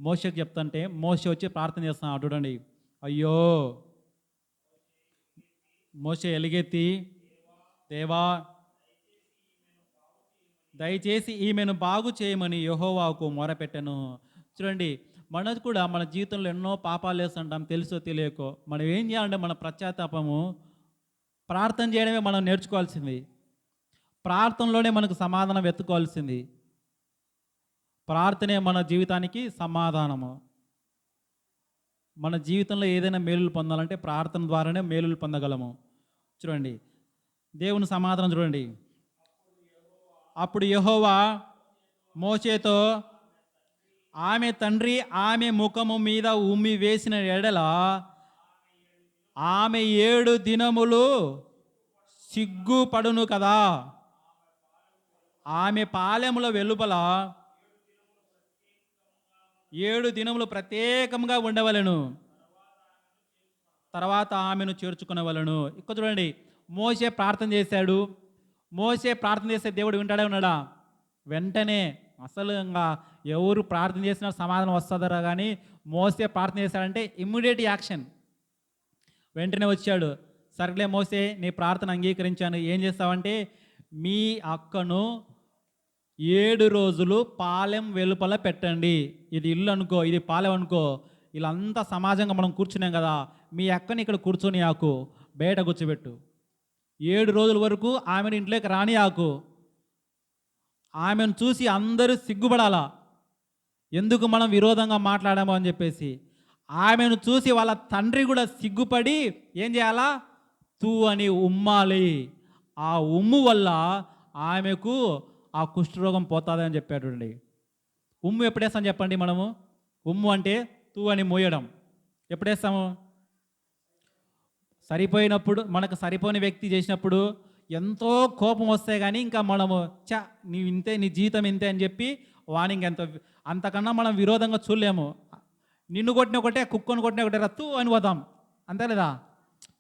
మోషేకి చెప్తుంటే మోషే వచ్చి ప్రార్థన చేస్తున్నాడు. చూడండి, అయ్యో మోషే ఎలుగెత్తి, దేవా దయచేసి ఈమెను బాగు చేయమని యెహోవాకు మొరపెట్టెను. చూడండి, మనది కూడా మన జీవితంలో ఎన్నో పాపాలు వేస్తుంటాం, తెలుసో తెలియకో. మనం ఏం చేయాలంటే మన పశ్చాత్తాపము ప్రార్థన చేయడమే మనం నేర్చుకోవాల్సింది. ప్రార్థనలోనే మనకు సమాధానం వెతుకోవాల్సింది. ప్రార్థనే మన జీవితానికి సమాధానము. మన జీవితంలో ఏదైనా మేలులు పొందాలంటే ప్రార్థన ద్వారానే మేలులు పొందగలము. చూడండి, దేవుని సమాధానం చూడండి. అప్పుడు యెహోవా మోషేతో, ఆమె తండ్రి ఆమె ముఖము మీద ఉమ్మి వేసిన ఎడల ఆమె 7 దినములు సిగ్గుపడును కదా, ఆమె పాలెముల వెలుపల 7 దినములు ప్రత్యేకంగా ఉండవలను, తర్వాత ఆమెను చేర్చుకునవలను. ఇక్కడ చూడండి, మోషే ప్రార్థన చేశాడు. మోషే ప్రార్థన చేస్తే దేవుడు వింటాడే ఉన్నాడా? వెంటనే. అసలు ఇంకా ఎవరు ప్రార్థన చేసినా సమాధానం వస్తుందరా, కానీ మోసే ప్రార్థన చేశాడంటే ఇమ్మీడియట్ యాక్షన్. వెంటనే వచ్చాడు. సర్లే మోసే, నీ ప్రార్థన అంగీకరించాను, ఏం చేస్తావంటే మీ అక్కను 7 రోజులు పాలెం వెలుపల పెట్టండి. ఇది ఇల్లు అనుకో, ఇది పాలెం అనుకో, వీళ్ళంతా సమాజంగా మనం కూర్చున్నాం కదా, మీ అక్కని ఇక్కడ కూర్చొని ఆకు, బయట కూర్చోబెట్టు. 7 రోజుల వరకు ఆమెను ఇంట్లోకి రాని ఆకు. ఆమెను చూసి అందరూ సిగ్గుపడాలా, ఎందుకు మనం విరోధంగా మాట్లాడామో అని చెప్పేసి. ఆమెను చూసి వాళ్ళ తండ్రి కూడా సిగ్గుపడి ఏం చేయాలా? తూ అని ఉమ్మాలి. ఆ ఉమ్ము వల్ల ఆమెకు ఆ కుష్ఠరోగం పోతుంది అని చెప్పాడు అండి. ఉమ్ము ఎప్పుడేస్తాం చెప్పండి మనము? ఉమ్ము అంటే తూ అని మోయడం. ఎప్పుడేస్తాము? సరిపోయినప్పుడు, మనకు సరిపోని వ్యక్తి చేసినప్పుడు ఎంతో కోపం వస్తే కానీ ఇంకా మనము నీ ఇంతే, నీ జీవితం ఇంతే అని చెప్పి వానికి అంతకన్నా మనం విరోధంగా చూడలేము. నిన్ను కొట్టిన ఒకటే, కుక్కను కొట్టిన ఒకటే, రత్తు అని పోతాం, అంతే లేదా?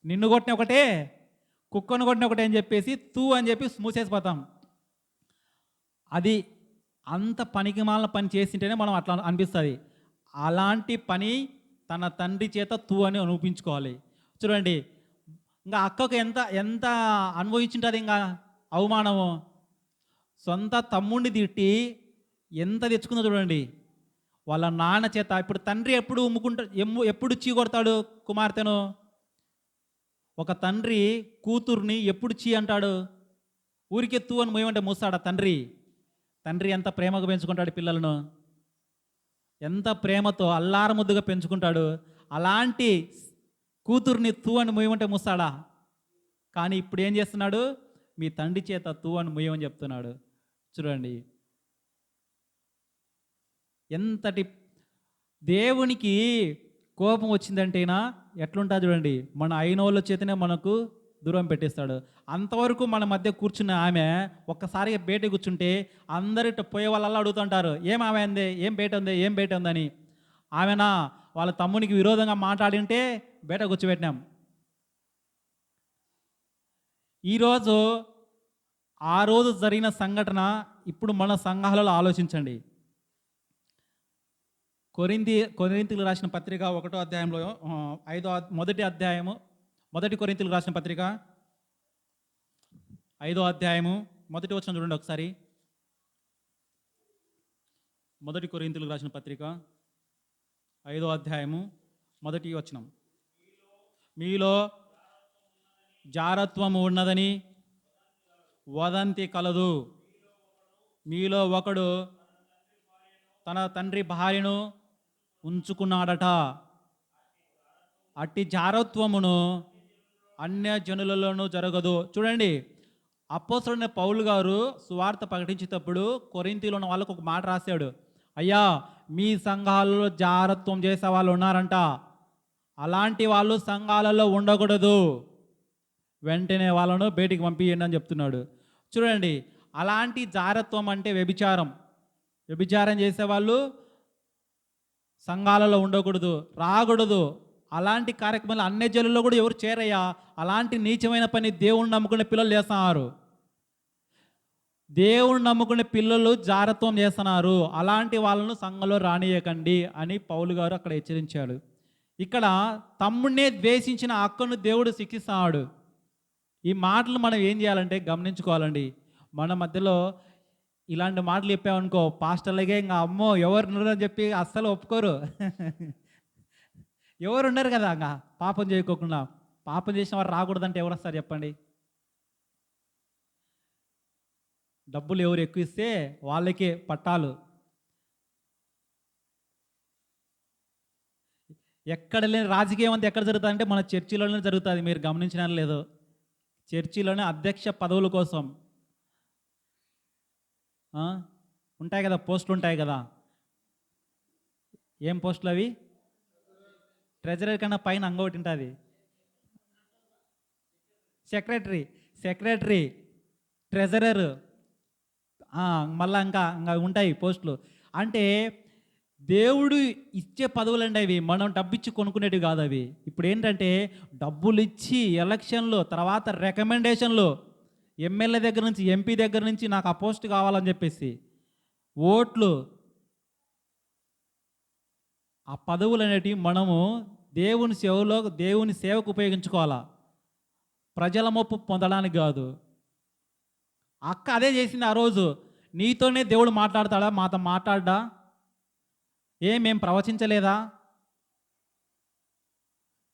నిన్ను కొట్టిన ఒకటే, కుక్కను కొట్టిన ఒకటే అని చెప్పేసి తూ అని చెప్పి మూసేసిపోతాం. అది అంత పనికి మాలిన పని చేసింటేనే మనం అట్లా అనిపిస్తుంది. అలాంటి పని తన తండ్రి చేత తూ అని అనిపించుకోవాలి. చూడండి, ఇంకా అక్కకు ఎంత ఎంత అనుభవించుంటుంది ఇంకా అవమానము. సొంత తమ్ముడిని తిట్టి ఎంత తెచ్చుకుందో చూడండి వాళ్ళ నాన్న చేత. ఇప్పుడు తండ్రి ఎప్పుడు ఎప్పుడు చీ కొడతాడు కుమార్తెను? ఒక తండ్రి కూతుర్ని ఎప్పుడు చీ అంటాడు? ఊరికెత్తు అని మొయ్యమంటే మూస్తాడా తండ్రి? తండ్రి ఎంత ప్రేమగా పెంచుకుంటాడు పిల్లలను, ఎంత ప్రేమతో అల్లార ముద్దుగా పెంచుకుంటాడు. అలాంటి కూతుర్ని తూ అని మొయ్యమంటే మూస్తాడా? కానీ ఇప్పుడు ఏం చేస్తున్నాడు? మీ తండ్రి చేత తూ అని మొయ్యమని చెప్తున్నాడు. చూడండి, ఎంతటి దేవునికి కోపం వచ్చిందంటేనా ఎట్లుంటుంది చూడండి. మన అయినోళ్ళ చేతనే మనకు దూరం పెట్టేస్తాడు. అంతవరకు మన మధ్య కూర్చున్న ఆమె ఒక్కసారిగా బయట కూర్చుంటే అందరి పోయే వాళ్ళల్లా అడుగుతుంటారు, ఏం ఆమె ఉంది, ఏం బయట ఉంది, ఏం బయట ఉందని. ఆమెనా వాళ్ళ తమ్మునికి విరోధంగా మాట్లాడింటే బయట కూర్చోబెట్టినాం. ఈరోజు ఆ రోజు జరిగిన సంఘటన ఇప్పుడు మన సంఘాలలో ఆలోచించండి. కొరింథీయులకు రాసిన పత్రిక 1వ అధ్యాయంలో 1వ అధ్యాయము, 1 కొరింథీయులకు రాసిన పత్రిక 5వ అధ్యాయము 1వ వచనం చూడండి ఒకసారి. 1 కొరింథీయులకు రాసిన పత్రిక 5వ అధ్యాయము 1వ వచనం. మీలో జారత్వము ఉన్నదని వదంతి కలదు. మీలో ఒకడు తన తండ్రి భార్యను ఉంచుకున్నాడట. అట్టి జారత్వమును అన్య జనులలోనూ జరగదు. చూడండి, అపోస్తలుడైన పౌలు గారు సువార్త ప్రకటించేటప్పుడు కొరింథీలో ఉన్న వాళ్ళకు ఒక మాట రాశాడు. అయ్యా, మీ సంఘాలలో జారత్వం చేసే వాళ్ళు ఉన్నారంట, అలాంటి వాళ్ళు సంఘాలలో ఉండకూడదు, వెంటనే వాళ్ళను బయటికి పంపియండి అని చెప్తున్నాడు. చూడండి, అలాంటి జారత్వం అంటే వ్యభిచారం. వ్యభిచారం చేసేవాళ్ళు సంఘాలలో ఉండకూడదు, రాకూడదు. అలాంటి కార్యక్రమాలు అన్ని జనుల్లో కూడా ఎవరు చేరయ్యా. అలాంటి నీచమైన పని దేవుణ్ణి నమ్ముకునే పిల్లలు చేస్తున్నారు. దేవుణ్ణి నమ్ముకునే పిల్లలు జారత్వం చేస్తున్నారు. అలాంటి వాళ్ళను సంఘంలో రానియకండి అని పౌలు గారు అక్కడ హెచ్చరించాడు. ఇక్కడ తమ్ముడినే ద్వేషించిన అక్కను దేవుడు శిక్షిస్తున్నాడు. ఈ మాటలు మనం ఏం చేయాలంటే గమనించుకోవాలండి. మన మధ్యలో ఇలాంటి మాటలు చెప్పామనుకో, పాస్టర్లకే ఇంకా అమ్మో ఎవరున్నారని చెప్పి అస్సలు ఒప్పుకోరు. ఎవరున్నారు కదా ఇంకా పాపం చేయకోకుండా. పాపం చేసిన వారు రాకూడదంటే ఎవరు వస్తారు చెప్పండి? డబ్బులు ఎవరు ఎక్కువ ఇస్తే వాళ్ళకే పట్టాలు. ఎక్కడ లేని రాజకీయం అంతా ఎక్కడ జరుగుతుంది అంటే మన చర్చిలోనే జరుగుతుంది. మీరు గమనించినా లేదో, చర్చిలోనే అధ్యక్ష పదవుల కోసం ఉంటాయి కదా, పోస్టులు ఉంటాయి కదా. ఏం పోస్టులు అవి? ట్రెజరర్ కన్నా పైన ఇంకొకటి ఉంటుంది, సెక్రటరీ, ట్రెజరర్, మళ్ళా ఇంకా ఇంకా ఉంటాయి పోస్టులు. అంటే దేవుడు ఇచ్చే పదవులు అండి అవి. మనం డబ్బు ఇచ్చి కొనుక్కునేటివి కాదు అవి. ఇప్పుడు ఏంటంటే డబ్బులు ఇచ్చి ఎలక్షన్లు, తర్వాత రికమెండేషన్లు, ఎమ్మెల్యే దగ్గర నుంచి, ఎంపీ దగ్గర నుంచి నాకు ఆ పోస్ట్ కావాలని చెప్పేసి ఓట్లు, ఆ పదవులు అనేటివి మనము దేవుని సేవలో, దేవుని సేవకు ఉపయోగించుకోవాలా, ప్రజల మొప్పు పొందడానికి కాదు. అక్క అదే చేసింది ఆ రోజు. నీతోనే దేవుడు మాట్లాడతాడా? మాతో మాట్లాడ్డా? మేము ప్రవచించలేదా?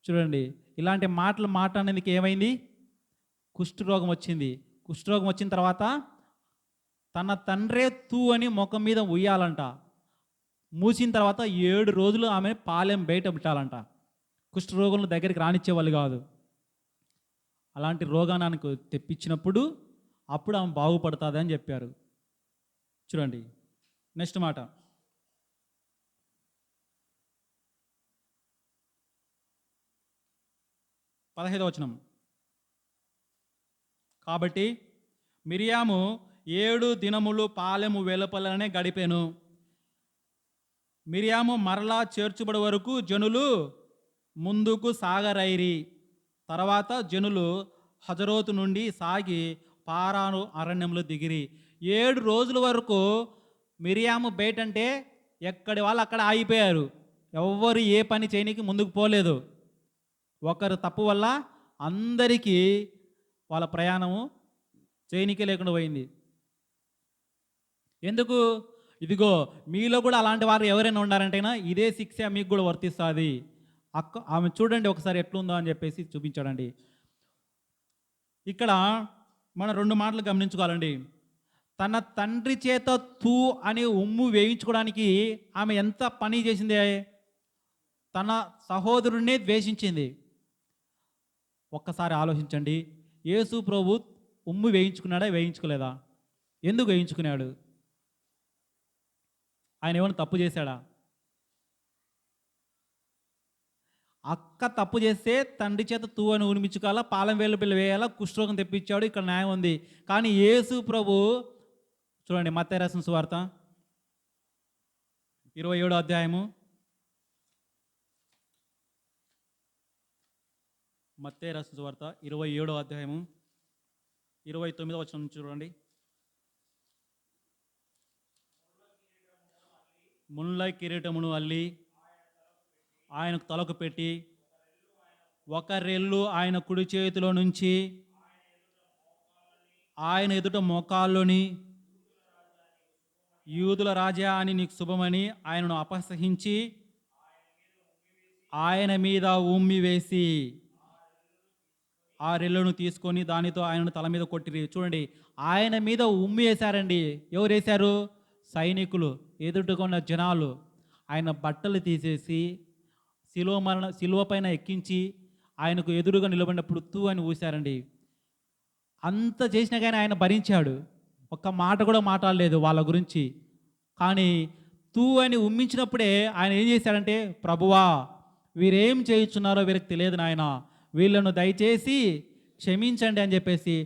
చూడండి, ఇలాంటి మాటలు మాట్లాడేందుకు ఏమైంది? కుష్ఠరోగం వచ్చింది. కుష్ఠరోగం వచ్చిన తర్వాత తన తండ్రే తూ అని ముఖం మీద ఉయ్యాలంట. మూసిన తర్వాత 7 రోజులు ఆమె పాలెం బయట పెట్టాలంట. కుష్ఠరోగులను దగ్గరికి రానిచ్చేవాళ్ళు కాదు. అలాంటి రోగాన్ని ఆమెకు తెప్పించినప్పుడు అప్పుడు ఆమె బాగుపడుతుంది అని చెప్పారు. చూడండి నెక్స్ట్ మాట, 15వ వచనం. కాబట్టి మిరియాము 7 దినములు పాలెము వెలుపలనే గడిపెను. మిరియాము మరలా చేర్చుబడి వరకు జనులు ముందుకు సాగరైరి. తర్వాత జనులు హజరోతు నుండి సాగి పారాను అరణ్యంలో దిగిరి. 7 రోజుల వరకు మిరియాము బయటంటే ఎక్కడి వాళ్ళు అక్కడ ఆగిపోయారు. ఎవ్వరు ఏ పని చేయనికి ముందుకు పోలేదు. ఒకరు తప్పు వల్ల అందరికీ వాళ్ళ ప్రయాణము చేయనికే లేకుండా పోయింది. ఎందుకు? ఇదిగో మీలో కూడా అలాంటి వారు ఎవరైనా ఉన్నారంటేనా ఇదే శిక్ష మీకు కూడా వర్తిస్తుంది. ఆమె చూడండి ఒకసారి ఎట్లుందో అని చెప్పేసి చూపించాడండి. ఇక్కడ మనం 2 మాటలు గమనించుకోవాలండి. తన తండ్రి చేత తూ అని ఉమ్ము వేయించుకోవడానికి ఆమె ఎంత పని చేసింది? తన సహోదరుణ్ణే ద్వేషించింది. ఒక్కసారి ఆలోచించండి, యేసు ప్రభు ఉమ్ము వేయించుకున్నాడా? వేయించుకోలేదా? ఎందుకు వేయించుకున్నాడు? ఆయన ఏమైనా తప్పు చేశాడా? అక్క తప్పు చేస్తే తండ్రి చేత తూ అని ఉనిపించుకోవాలా, పాలెం వేలు పిల్ల వేయాలా, కుష్ఠరోగం తెప్పించాడు, ఇక్కడ న్యాయం ఉంది. కానీ యేసు ప్రభు చూడండి, మత్తయి రాసిన సువార్త 27వ అధ్యాయము, మత్తయి రాసిన సువార్త 27వ అధ్యాయము 29వ వచనం చూడండి. ముళ్ళ కిరీటమును అల్లి ఆయనకు తలకు పెట్టి ఒక రెల్లు ఆయన కుడి చేతిలో నుంచి ఆయన ఎదుట మోకాల్లోని యూదుల రాజా అని నీకు శుభమని ఆయనను అపహసించి ఆయన మీద ఉమ్మి వేసి ఆ రెల్లును తీసుకొని దానితో ఆయనను తల మీద కొట్టిరి. చూడండి, ఆయన మీద ఉమ్మి వేశారండి. ఎవరు వేశారు? సైనికులు, ఎదుటికున్న జనాలు. ఆయన బట్టలు తీసేసి శిలువ పైన ఎక్కించి ఆయనకు ఎదురుగా నిలబడినప్పుడు తూ అని ఊశారండి. అంత చేసినా కానీ ఆయన భరించాడు. ఒక్క మాట కూడా మాట్లాడలేదు వాళ్ళ గురించి. కానీ తూ అని ఉమ్మించినప్పుడే ఆయన ఏం చేశాడంటే, ప్రభువా వీరేం చేయుచున్నారో వీరికి తెలియదు నాయన, వీళ్ళను దయచేసి క్షమించండి అని చెప్పేసి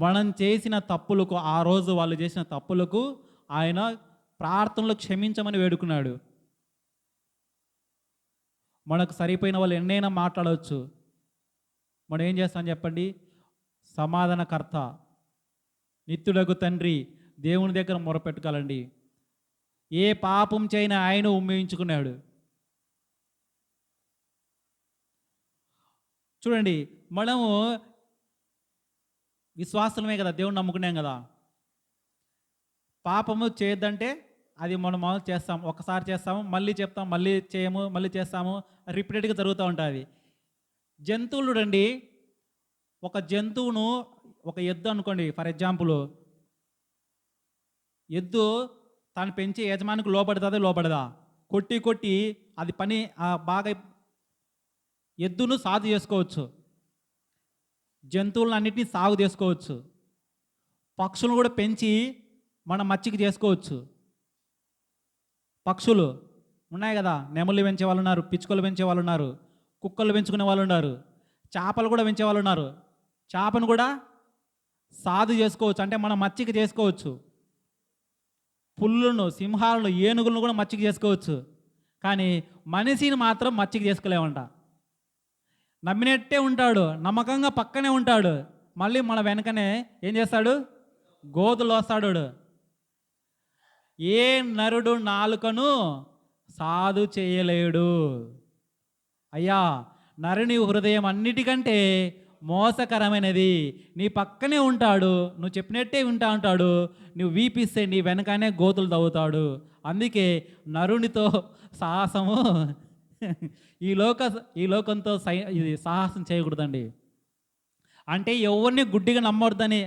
మనం చేసిన తప్పులకు, ఆ రోజు వాళ్ళు చేసిన తప్పులకు ఆయన ప్రార్థనలో క్షమించమని వేడుకున్నాడు. మనకు సరిపోయిన వాళ్ళు ఎన్నైనా మాట్లాడవచ్చు, మనం ఏం చేస్తాం చెప్పండి? సమాధానకర్త నిత్యుడగు తండ్రి దేవుని దగ్గర మొరపెట్టుకోవాలండి. ఏ పాపం చేయని ఆయన ఉమ్మేయించుకున్నాడు. చూడండి, మనము విశ్వాసమే కదా, దేవుని నమ్ముకున్నాం కదా. పాపము చేయొద్దంటే అది మనం చేస్తాం, ఒకసారి చేస్తాము, మళ్ళీ చెప్తాం, మళ్ళీ చేయము, మళ్ళీ చేస్తాము, రిపీటెడ్గా జరుగుతూ ఉంటుంది. జంతువులు రండి, ఒక జంతువును, ఒక ఎద్దు అనుకోండి ఫర్ ఎగ్జాంపుల్, ఎద్దు తను పెంచే యజమానికి లోపడదా? కొట్టి కొట్టి అది పని బాగా ఎద్దును సాగు చేసుకోవచ్చు, జంతువులను అన్నిటినీ సాగు చేసుకోవచ్చు, పక్షులను కూడా పెంచి మనం మచ్చిక చేసుకోవచ్చు. పక్షులు ఉన్నాయి కదా, నెమళ్ళు పెంచే వాళ్ళు ఉన్నారు, పిచ్చుకలు పెంచే వాళ్ళు ఉన్నారు, కుక్కలు పెంచుకునే వాళ్ళు ఉన్నారు, చేపలు కూడా పెంచే వాళ్ళు ఉన్నారు. చేపను కూడా సాగు చేసుకోవచ్చు, అంటే మనం మచ్చిక చేసుకోవచ్చు. పుల్లును, సింహాలను, ఏనుగులను కూడా మచ్చిక చేసుకోవచ్చు. కానీ మనిషిని మాత్రం మచ్చిక చేసుకోలేమంట. నమ్మినట్టే ఉంటాడు, నమ్మకంగా పక్కనే ఉంటాడు, మళ్ళీ మన వెనకనే ఏం చేస్తాడు? గోతులు వస్తాడు. ఏ నరుడు నాలుకను సాధు చేయలేడు. అయ్యా, నరుని హృదయం అన్నిటికంటే మోసకరమైనది. నీ పక్కనే ఉంటాడు, నువ్వు చెప్పినట్టే వింటా ఉంటాడు, నువ్వు వీపిస్తే నీ వెనకనే గోతులు తవ్వుతాడు. అందుకే నరునితో సాహసము ఈ లోకంతో ఇది సాహసం చేయకూడదండి. అంటే ఎవరిని గుడ్డిగా నమ్మొద్దని,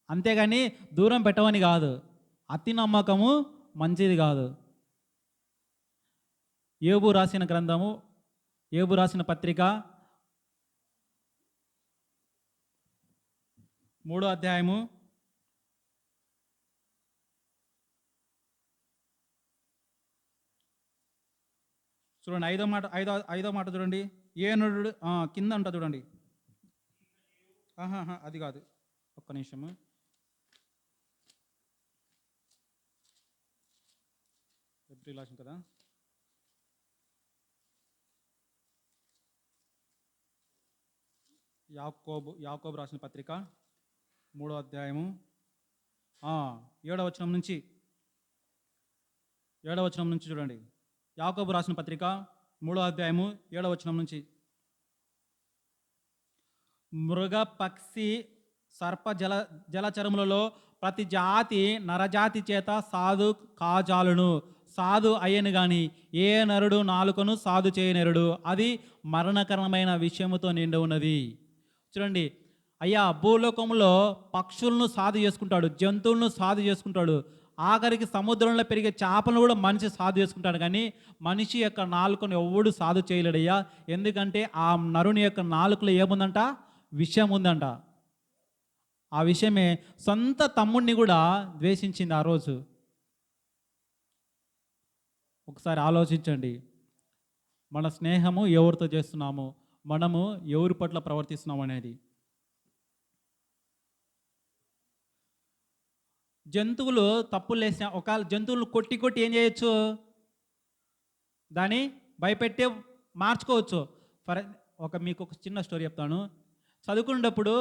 అంతేగాని దూరం పెట్టమని కాదు. అతి నమ్మకము మంచిది కాదు. యోబు రాసిన గ్రంథము, యోబు రాసిన పత్రిక 3వ అధ్యాయము 5వ మాట చూడండి. ఏ నరుడు కింద ఉంటుంది చూడండి. అది కాదు, ఒక్క నిమిషము. ఏప్రిల్ రాసిన కదా, యాకోబు రాసిన పత్రిక 3వ అధ్యాయము 7వ వచనం నుంచి చూడండి. యాకోబు రాసిన పత్రిక 3వ అధ్యాయము 7వ వచనం నుంచి. మృగ, పక్షి, సర్ప, జలచరములలో ప్రతి జాతి నరజాతి చేత సాధు కాజాలును, సాధు అయ్యను గాని ఏ నరుడు నాలుకను సాధు చేయనరుడు, అది మరణకరమైన విషయముతో నిండి ఉన్నది. చూడండి అయ్యా, భూలోకంలో పక్షులను సాధు చేసుకుంటాడు, జంతువులను సాధు చేసుకుంటాడు, ఆఖరికి సముద్రంలో పెరిగే చేపలను కూడా మనిషి సాధు చేసుకుంటాడు. కానీ మనిషి యొక్క నాలుకను ఎవడు సాధు చేయలేడయ్యా. ఎందుకంటే ఆ నరుని యొక్క నాలుకలో ఏముందంట? విషయం ఉందంట. ఆ విషయమే సొంత తమ్ముడిని కూడా ద్వేషించింది ఆ రోజు. ఒకసారి ఆలోచించండి, మన స్నేహము ఎవరితో చేస్తున్నాము, మనము ఎవరి పట్ల ప్రవర్తిస్తున్నాము అనేది. జంతువులు తప్పులు వేసిన, ఒకవేళ జంతువులు కొట్టి ఏం చేయొచ్చు? దాన్ని భయపెట్టే మార్చుకోవచ్చు. మీకు ఒక చిన్న స్టోరీ చెప్తాను. చదువుకునేటప్పుడు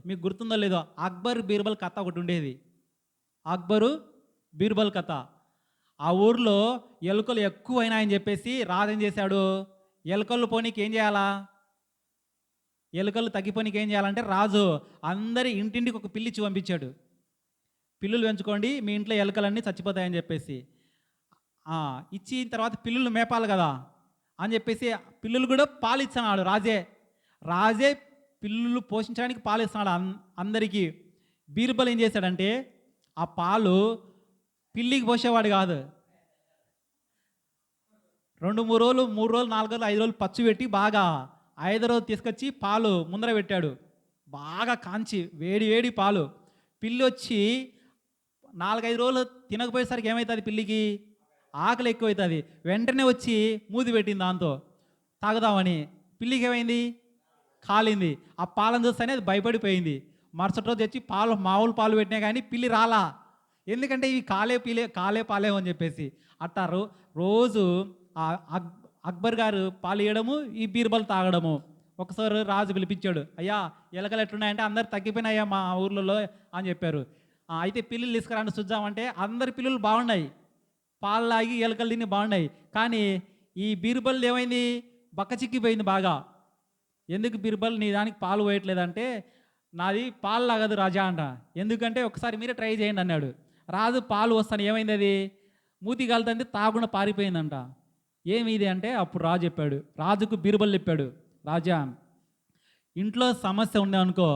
మీకు గుర్తుందో లేదో, అక్బర్ బీర్బల్ కథ ఒకటి ఉండేది. అక్బరు బీర్బల్ కథ. ఆ ఊర్లో ఎలుకలు ఎక్కువైనాయని చెప్పేసి రాజు ఏం చేశాడు? ఎలుకలు పోనీకి ఏం చేయాలా? ఎలుకలు తగ్గిపోనీకి ఏం చేయాలంటే రాజు అందరి ఇంటింటికి ఒక పిల్లిచ్చి పంపించాడు. పిల్లులు పెంచుకోండి, మీ ఇంట్లో ఎలుకలన్నీ చచ్చిపోతాయని చెప్పేసి. ఇచ్చిన తర్వాత పిల్లులు మేపాలి కదా అని చెప్పేసి పిల్లులు కూడా పాలు ఇస్తున్నాడు రాజే పిల్లులు పోషించడానికి పాలు ఇస్తున్నాడు అందరికీ. బీర్బల్ ఏం చేశాడంటే ఆ పాలు పిల్లికి పోసేవాడు కాదు, 3 రోజులు 4 రోజులు 5 రోజులు పచ్చి పెట్టి బాగా 5 రోజు తీసుకొచ్చి పాలు ముందర పెట్టాడు. బాగా కాంచి వేడి వేడి పాలు. పిల్లి వచ్చి 4-5 రోజులు తినకపోయేసరికి ఏమవుతుంది పిల్లికి? ఆకలి ఎక్కువవుతుంది. వెంటనే వచ్చి మూతి పెట్టింది దాంతో తాగుదామని. పిల్లికి ఏమైంది? కాలింది. ఆ పాలను చూస్తేనే అది భయపడిపోయింది. మరుసటి రోజు వచ్చి పాలు మామూలు పాలు పెట్టినా కానీ పిల్లి రాలా. ఎందుకంటే ఇవి కాలే పాలేవు అని చెప్పేసి. అట్టా రోజు ఆ అక్బర్ గారు పాలు ఇవ్వడము, ఈ బీర్బల్ తాగడము. ఒకసారి రాజు పిలిపించాడు. అయ్యా ఎలకలు ఎట్లున్నాయంటే అందరు తగ్గిపోయినాయ్యా మా ఊర్లలో అని చెప్పారు. అయితే పిల్లులు తీసుకురాండి చూద్దామంటే అందరి పిల్లులు బాగున్నాయి, పాలు లాగి ఎలకలు తిని బాగున్నాయి. కానీ ఈ బీర్బల్ ఏమైంది? బక్క చిక్కిపోయింది బాగా. ఎందుకు బీర్బల్ నీ దానికి పాలు పోయట్లేదంటే, నాది పాలు లాగదు రాజా అంట. ఎందుకంటే ఒకసారి మీరే ట్రై చేయండి అన్నాడు. రాజు పాలు వస్తాను ఏమైంది? అది మూతి కాలుతుంది, తాగకుండా పారిపోయిందంట. ఏమి ఇది అంటే అప్పుడు రాజు చెప్పాడు, రాజుకు బీర్బల్ చెప్పాడు, రాజా ఇంట్లో సమస్య ఉండే అనుకో,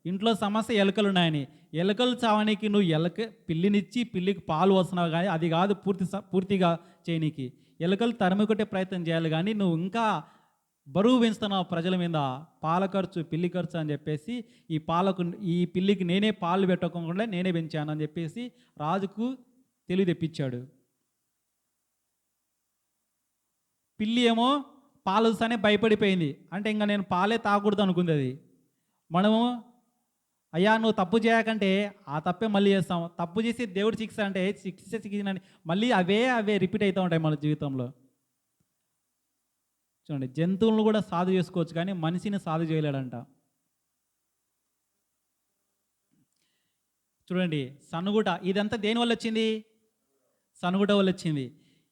ఇంట్లో సమస్య ఎలుకలు ఉన్నాయని. ఎలుకలు చావనికి నువ్వు పిల్లినిచ్చి పిల్లికి పాలు వస్తున్నావు కానీ అది కాదు పూర్తిగా చేయనీకి. ఎలుకలు తరిమి కొట్టే ప్రయత్నం చేయాలి కానీ నువ్వు ఇంకా బరువు పెంచుతున్నావు ప్రజల మీద. పాల ఖర్చు పిల్లి ఖర్చు అని చెప్పేసి ఈ పిల్లికి నేనే పాలు పెట్టకుండా నేనే పెంచాను అని చెప్పేసి రాజుకు తెలివి తెప్పించాడు. పిల్లి ఏమో పాలు వస్తానే భయపడిపోయింది. అంటే ఇంకా నేను పాలే తాగకూడదు అనుకుంది అది. మనము అయ్యా నువ్వు తప్పు చేయకంటే ఆ తప్పే మళ్ళీ చేస్తాం. తప్పు చేసి దేవుడు శిక్ష అంటే శిక్ష మళ్ళీ అవే రిపీట్ అవుతూ ఉంటాయి మన జీవితంలో. చూడండి, జంతువులను కూడా సాధు చేసుకోవచ్చు కానీ మనిషిని సాధు చేయలేడంట. చూడండి, సనుగుట ఇదంతా దేనివల్ల వచ్చింది? సనుగుట వల్ల వచ్చింది.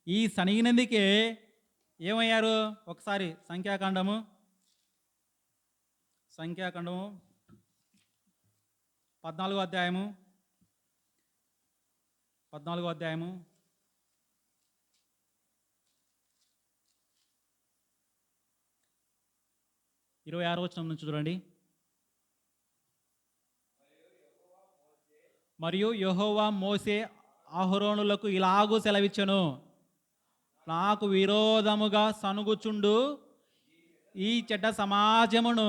ఈ సనిగినందుకే ఏమయ్యారు? ఒకసారి సంఖ్యాకాండము 14వ అధ్యాయము 26వ వచనం నుంచి చూడండి. మరియు యెహోవా మోసే అహరోనులకు ఇలాగూ సెలవిచ్చెను, నాకు విరోధముగా సనుగుచుండు ఈ చెడ్డ సమాజమును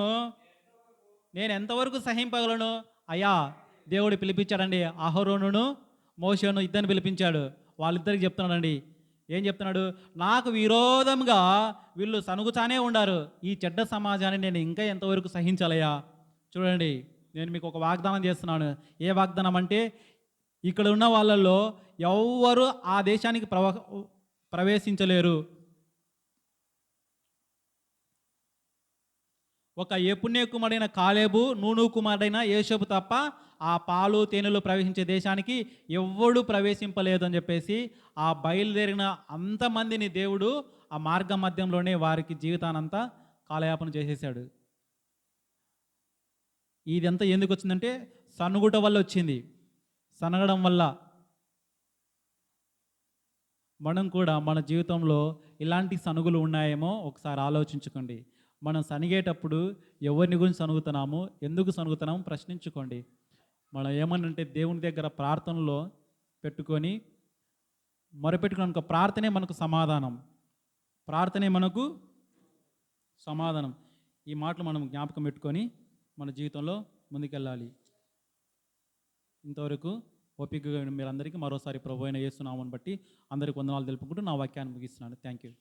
నేను ఎంతవరకు సహింపగలను? అయ్యా దేవుడు పిలిపించాడండి, అహరోనును మోషేను ఇద్దరిని పిలిపించాడు. వాళ్ళిద్దరికి చెప్తున్నాడండి. ఏం చెప్తున్నాడు? నాకు విరోధంగా వీళ్ళు సనుగుతానే ఉండారు, ఈ చెడ్డ సమాజాన్ని నేను ఇంకా ఎంతవరకు సహించాలయ్యా? చూడండి, నేను మీకు ఒక వాగ్దానం చేస్తున్నాను. ఏ వాగ్దానం అంటే, ఇక్కడ ఉన్న వాళ్ళల్లో ఎవ్వరు ఆ దేశానికి ప్రవేశించలేరు. ఒక యెఫున్నె కుమారుడైన కాలేబు, నూను కుమారుడైన యోషేపు తప్ప ఆ పాలు తేనెలు ప్రవేశించే దేశానికి ఎవ్వడు ప్రవేశింపలేదు అని చెప్పేసి ఆ బయలుదేరిన అంతమందిని దేవుడు ఆ మార్గ మధ్యంలోనే వారికి జీవితానంతా కాలయాపన చేసేసాడు. ఇదంతా ఎందుకు వచ్చిందంటే సనుగుట వల్ల వచ్చింది. సనగడం వల్ల. మనం కూడా మన జీవితంలో ఇలాంటి సనుగులు ఉన్నాయేమో ఒకసారి ఆలోచించుకోండి. మనం సనిగేటప్పుడు ఎవరిని గురించి సనుగుతున్నాము, ఎందుకు సనుగుతున్నాము ప్రశ్నించుకోండి. మనం ఏమనంటే దేవుని దగ్గర ప్రార్థనలో పెట్టుకొని మొరపెట్టుకున్నాక ప్రార్థనే మనకు సమాధానం. ఈ మాటలు మనం జ్ఞాపకం పెట్టుకొని మన జీవితంలో ముందుకెళ్ళాలి. ఇంతవరకు ఓపికగా మీరందరికీ మరోసారి ప్రభువైన యేసు నామమును బట్టి అందరికీ వందనాలు తెలుపుకుంటూ నా వాక్యాన్ని ముగిస్తున్నాను. Thank you.